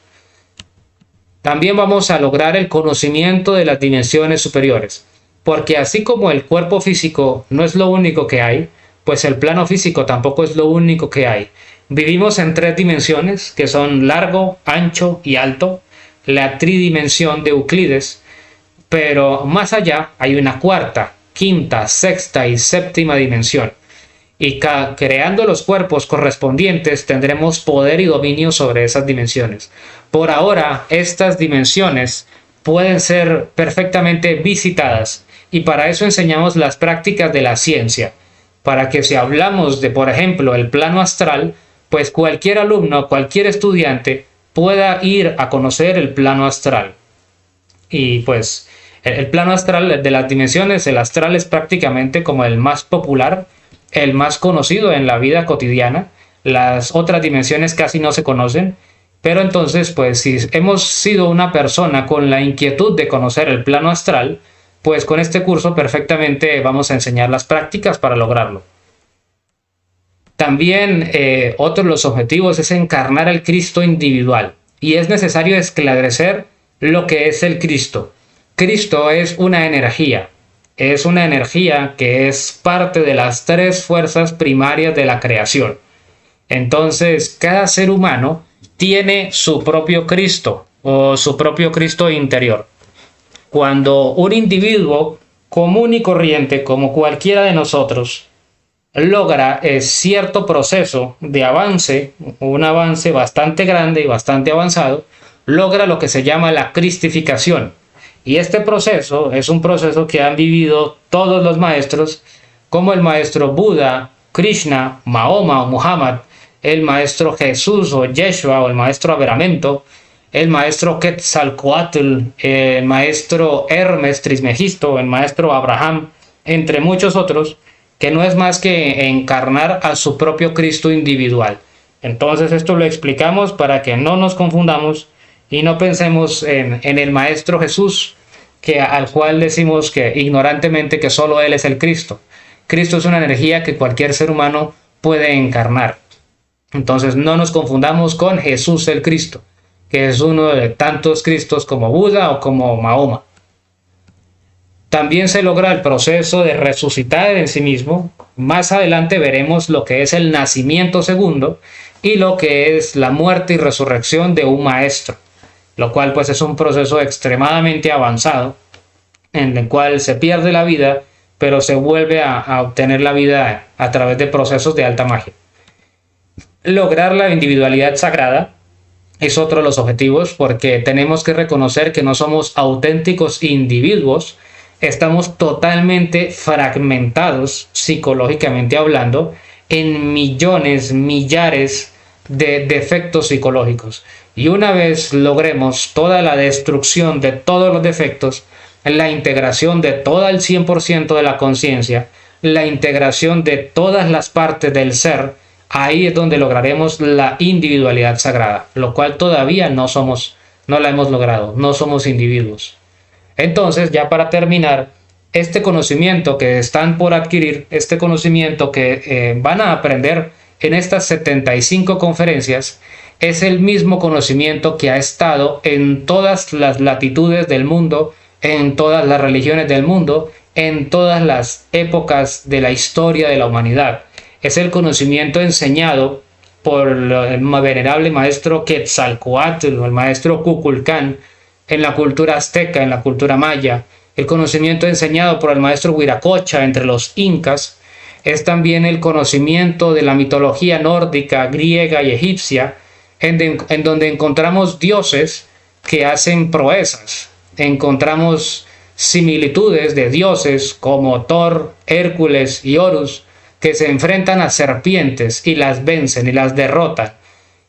También vamos a lograr el conocimiento de las dimensiones superiores, porque así como el cuerpo físico no es lo único que hay, pues el plano físico tampoco es lo único que hay. Vivimos en 3 dimensiones, que son largo, ancho y alto, la tridimensión de Euclides, pero más allá hay una 4ª, 5ª, 6ª y 7ª dimensión. Y creando los cuerpos correspondientes tendremos poder y dominio sobre esas dimensiones. Por ahora, estas dimensiones pueden ser perfectamente visitadas y para eso enseñamos las prácticas de la ciencia, para que si hablamos de, por ejemplo, el plano astral, pues cualquier alumno, cualquier estudiante pueda ir a conocer el plano astral. Y pues el plano astral de las dimensiones, el astral es prácticamente como el más popular, el más conocido en la vida cotidiana. Las otras dimensiones casi no se conocen, pero entonces pues si hemos sido una persona con la inquietud de conocer el plano astral, pues con este curso perfectamente vamos a enseñar las prácticas para lograrlo. También otro de los objetivos es encarnar al Cristo individual, y es necesario esclarecer lo que es el Cristo. Cristo es una energía que es parte de las 3 fuerzas primarias de la creación. Entonces, cada ser humano tiene su propio Cristo o su propio Cristo interior. Cuando un individuo común y corriente, como cualquiera de nosotros, logra cierto proceso de avance, un avance bastante grande y bastante avanzado, logra lo que se llama la cristificación. Y este proceso es un proceso que han vivido todos los maestros, como el maestro Buda, Krishna, Mahoma o Muhammad, el maestro Jesús o Yeshua o el maestro Averamiento, el maestro Quetzalcoatl, el maestro Hermes Trismegisto, el maestro Abraham, entre muchos otros, que no es más que encarnar a su propio Cristo individual. Entonces esto lo explicamos para que no nos confundamos y no pensemos en el maestro Jesús, al cual decimos que ignorantemente que solo Él es el Cristo. Cristo es una energía que cualquier ser humano puede encarnar. Entonces no nos confundamos con Jesús el Cristo, que es uno de tantos Cristos como Buda o como Mahoma. También se logra el proceso de resucitar en sí mismo. Más adelante veremos lo que es el nacimiento segundo y lo que es la muerte y resurrección de un maestro, lo cual pues es un proceso extremadamente avanzado en el cual se pierde la vida, pero se vuelve a obtener la vida a través de procesos de alta magia. Lograr la individualidad sagrada es otro de los objetivos, porque tenemos que reconocer que no somos auténticos individuos, estamos totalmente fragmentados psicológicamente hablando en millones, millares de defectos psicológicos. Y una vez logremos toda la destrucción de todos los defectos, la integración de todo el 100% de la conciencia, la integración de todas las partes del ser, ahí es donde lograremos la individualidad sagrada, lo cual todavía no la hemos logrado, no somos individuos. Entonces, ya para terminar, este conocimiento que están por adquirir, este conocimiento que van a aprender en estas 75 conferencias, es el mismo conocimiento que ha estado en todas las latitudes del mundo, en todas las religiones del mundo, en todas las épocas de la historia de la humanidad. Es el conocimiento enseñado por el venerable maestro Quetzalcoatl o el maestro Kukulcán en la cultura azteca, en la cultura maya. El conocimiento enseñado por el maestro Huiracocha entre los incas. Es también el conocimiento de la mitología nórdica, griega y egipcia, en donde encontramos dioses que hacen proezas. Encontramos similitudes de dioses como Thor, Hércules y Horus, que se enfrentan a serpientes y las vencen y las derrotan.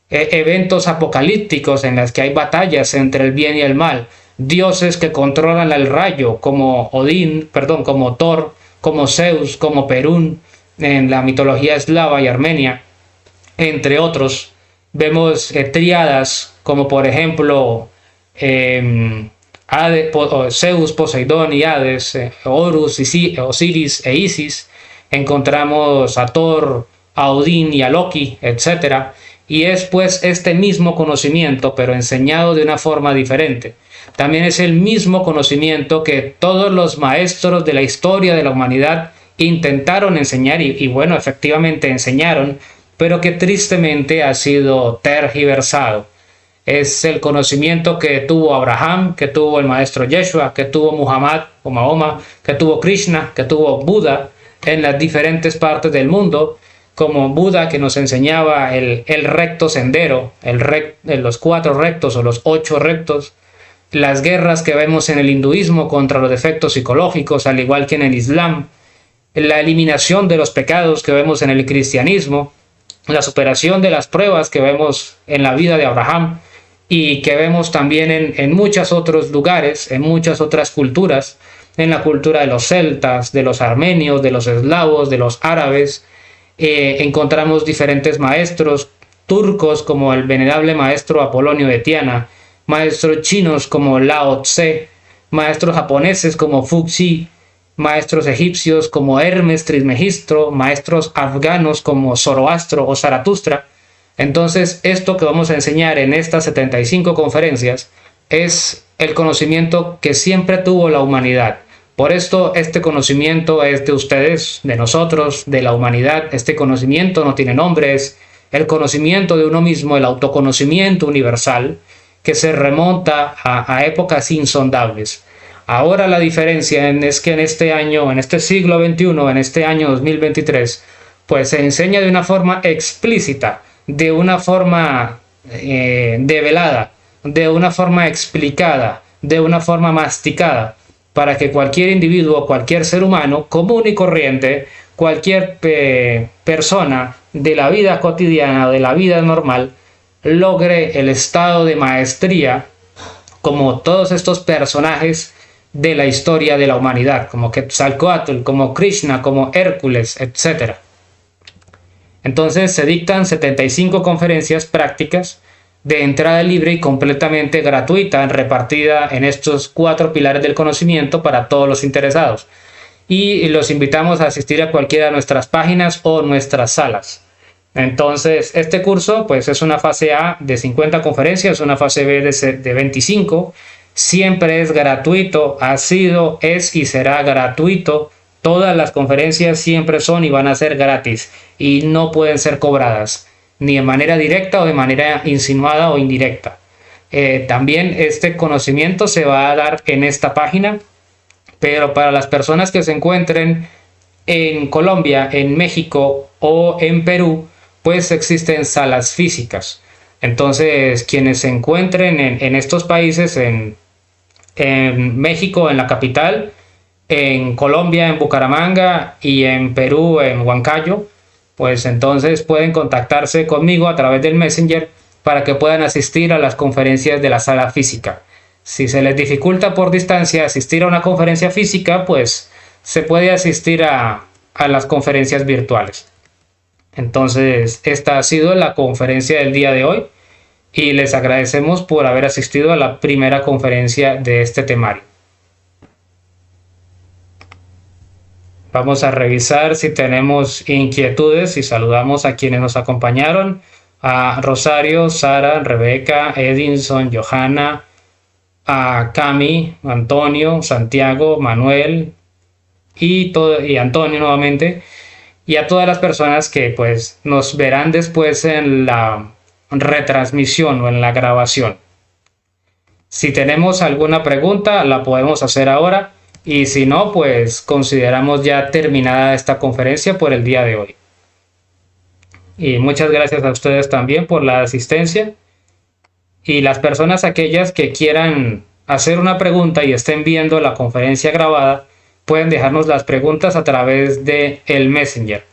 Eventos apocalípticos en los que hay batallas entre el bien y el mal. Dioses que controlan el rayo, como como Thor, como Zeus, como Perún, en la mitología eslava y armenia, entre otros. Vemos tríadas como por ejemplo Zeus, Poseidón y Hades, Horus, Osiris e Isis. Encontramos a Thor, a Odín y a Loki, etc. Y es pues este mismo conocimiento, pero enseñado de una forma diferente. También es el mismo conocimiento que todos los maestros de la historia de la humanidad intentaron enseñar y bueno, efectivamente enseñaron, pero que tristemente ha sido tergiversado. Es el conocimiento que tuvo Abraham, que tuvo el maestro Yeshua, que tuvo Muhammad o Mahoma, que tuvo Krishna, que tuvo Buda en las diferentes partes del mundo, como Buda, que nos enseñaba el recto sendero, los 4 rectos o los 8 rectos, las guerras que vemos en el hinduismo contra los defectos psicológicos, al igual que en el islam, la eliminación de los pecados que vemos en el cristianismo, la superación de las pruebas que vemos en la vida de Abraham y que vemos también en muchos otros lugares, en muchas otras culturas, en la cultura de los celtas, de los armenios, de los eslavos, de los árabes. Encontramos diferentes maestros turcos como el venerable maestro Apolonio de Tiana, maestros chinos como Lao Tse, maestros japoneses como Fuxi, maestros egipcios como Hermes Trismegisto, maestros afganos como Zoroastro o Zaratustra. Entonces, esto que vamos a enseñar en estas 75 conferencias es el conocimiento que siempre tuvo la humanidad. Por esto, este conocimiento es de ustedes, de nosotros, de la humanidad. Este conocimiento no tiene nombre, es el conocimiento de uno mismo, el autoconocimiento universal, que se remonta a épocas insondables. Ahora la diferencia es que en este año, en este siglo XXI, en este año 2023, pues se enseña de una forma explícita, de una forma develada, de una forma explicada, de una forma masticada, para que cualquier individuo, cualquier ser humano común y corriente, cualquier persona de la vida cotidiana, de la vida normal, logre el estado de maestría como todos estos personajes de la historia de la humanidad, como Quetzalcóatl, como Krishna, como Hércules, etc. Entonces se dictan 75 conferencias prácticas de entrada libre y completamente gratuita, repartida en estos 4 pilares del conocimiento para todos los interesados. Y los invitamos a asistir a cualquiera de nuestras páginas o nuestras salas. Entonces, este curso pues es una fase A de 50 conferencias, una fase B de 25. Siempre es gratuito, ha sido, es y será gratuito. Todas las conferencias siempre son y van a ser gratis y no pueden ser cobradas, ni de manera directa o de manera insinuada o indirecta. También este conocimiento se va a dar en esta página, pero para las personas que se encuentren en Colombia, en México o en Perú, pues existen salas físicas. Entonces, quienes se encuentren en estos países, en México, en la capital, en Colombia, en Bucaramanga, y en Perú, en Huancayo, pues entonces pueden contactarse conmigo a través del Messenger para que puedan asistir a las conferencias de la sala física. Si se les dificulta por distancia asistir a una conferencia física, pues se puede asistir a las conferencias virtuales. Entonces, esta ha sido la conferencia del día de hoy y les agradecemos por haber asistido a la primera conferencia de este temario. Vamos a revisar si tenemos inquietudes y saludamos a quienes nos acompañaron: a Rosario, Sara, Rebeca, Edinson, Johanna, a Cami, Antonio, Santiago, Manuel y Antonio nuevamente, y a todas las personas que pues nos verán después en la retransmisión o en la grabación. Si tenemos alguna pregunta la podemos hacer ahora, y si no, pues consideramos ya terminada esta conferencia por el día de hoy. Y muchas gracias a ustedes también por la asistencia. Y las personas aquellas que quieran hacer una pregunta y estén viendo la conferencia grabada, pueden dejarnos las preguntas a través de el Messenger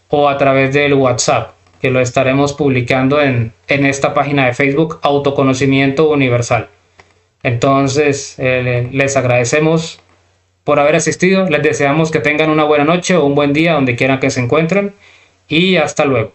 o a través del WhatsApp, que lo estaremos publicando en esta página de Facebook, Autoconocimiento Universal. Entonces, les agradecemos por haber asistido, les deseamos que tengan una buena noche o un buen día donde quieran que se encuentren, y hasta luego.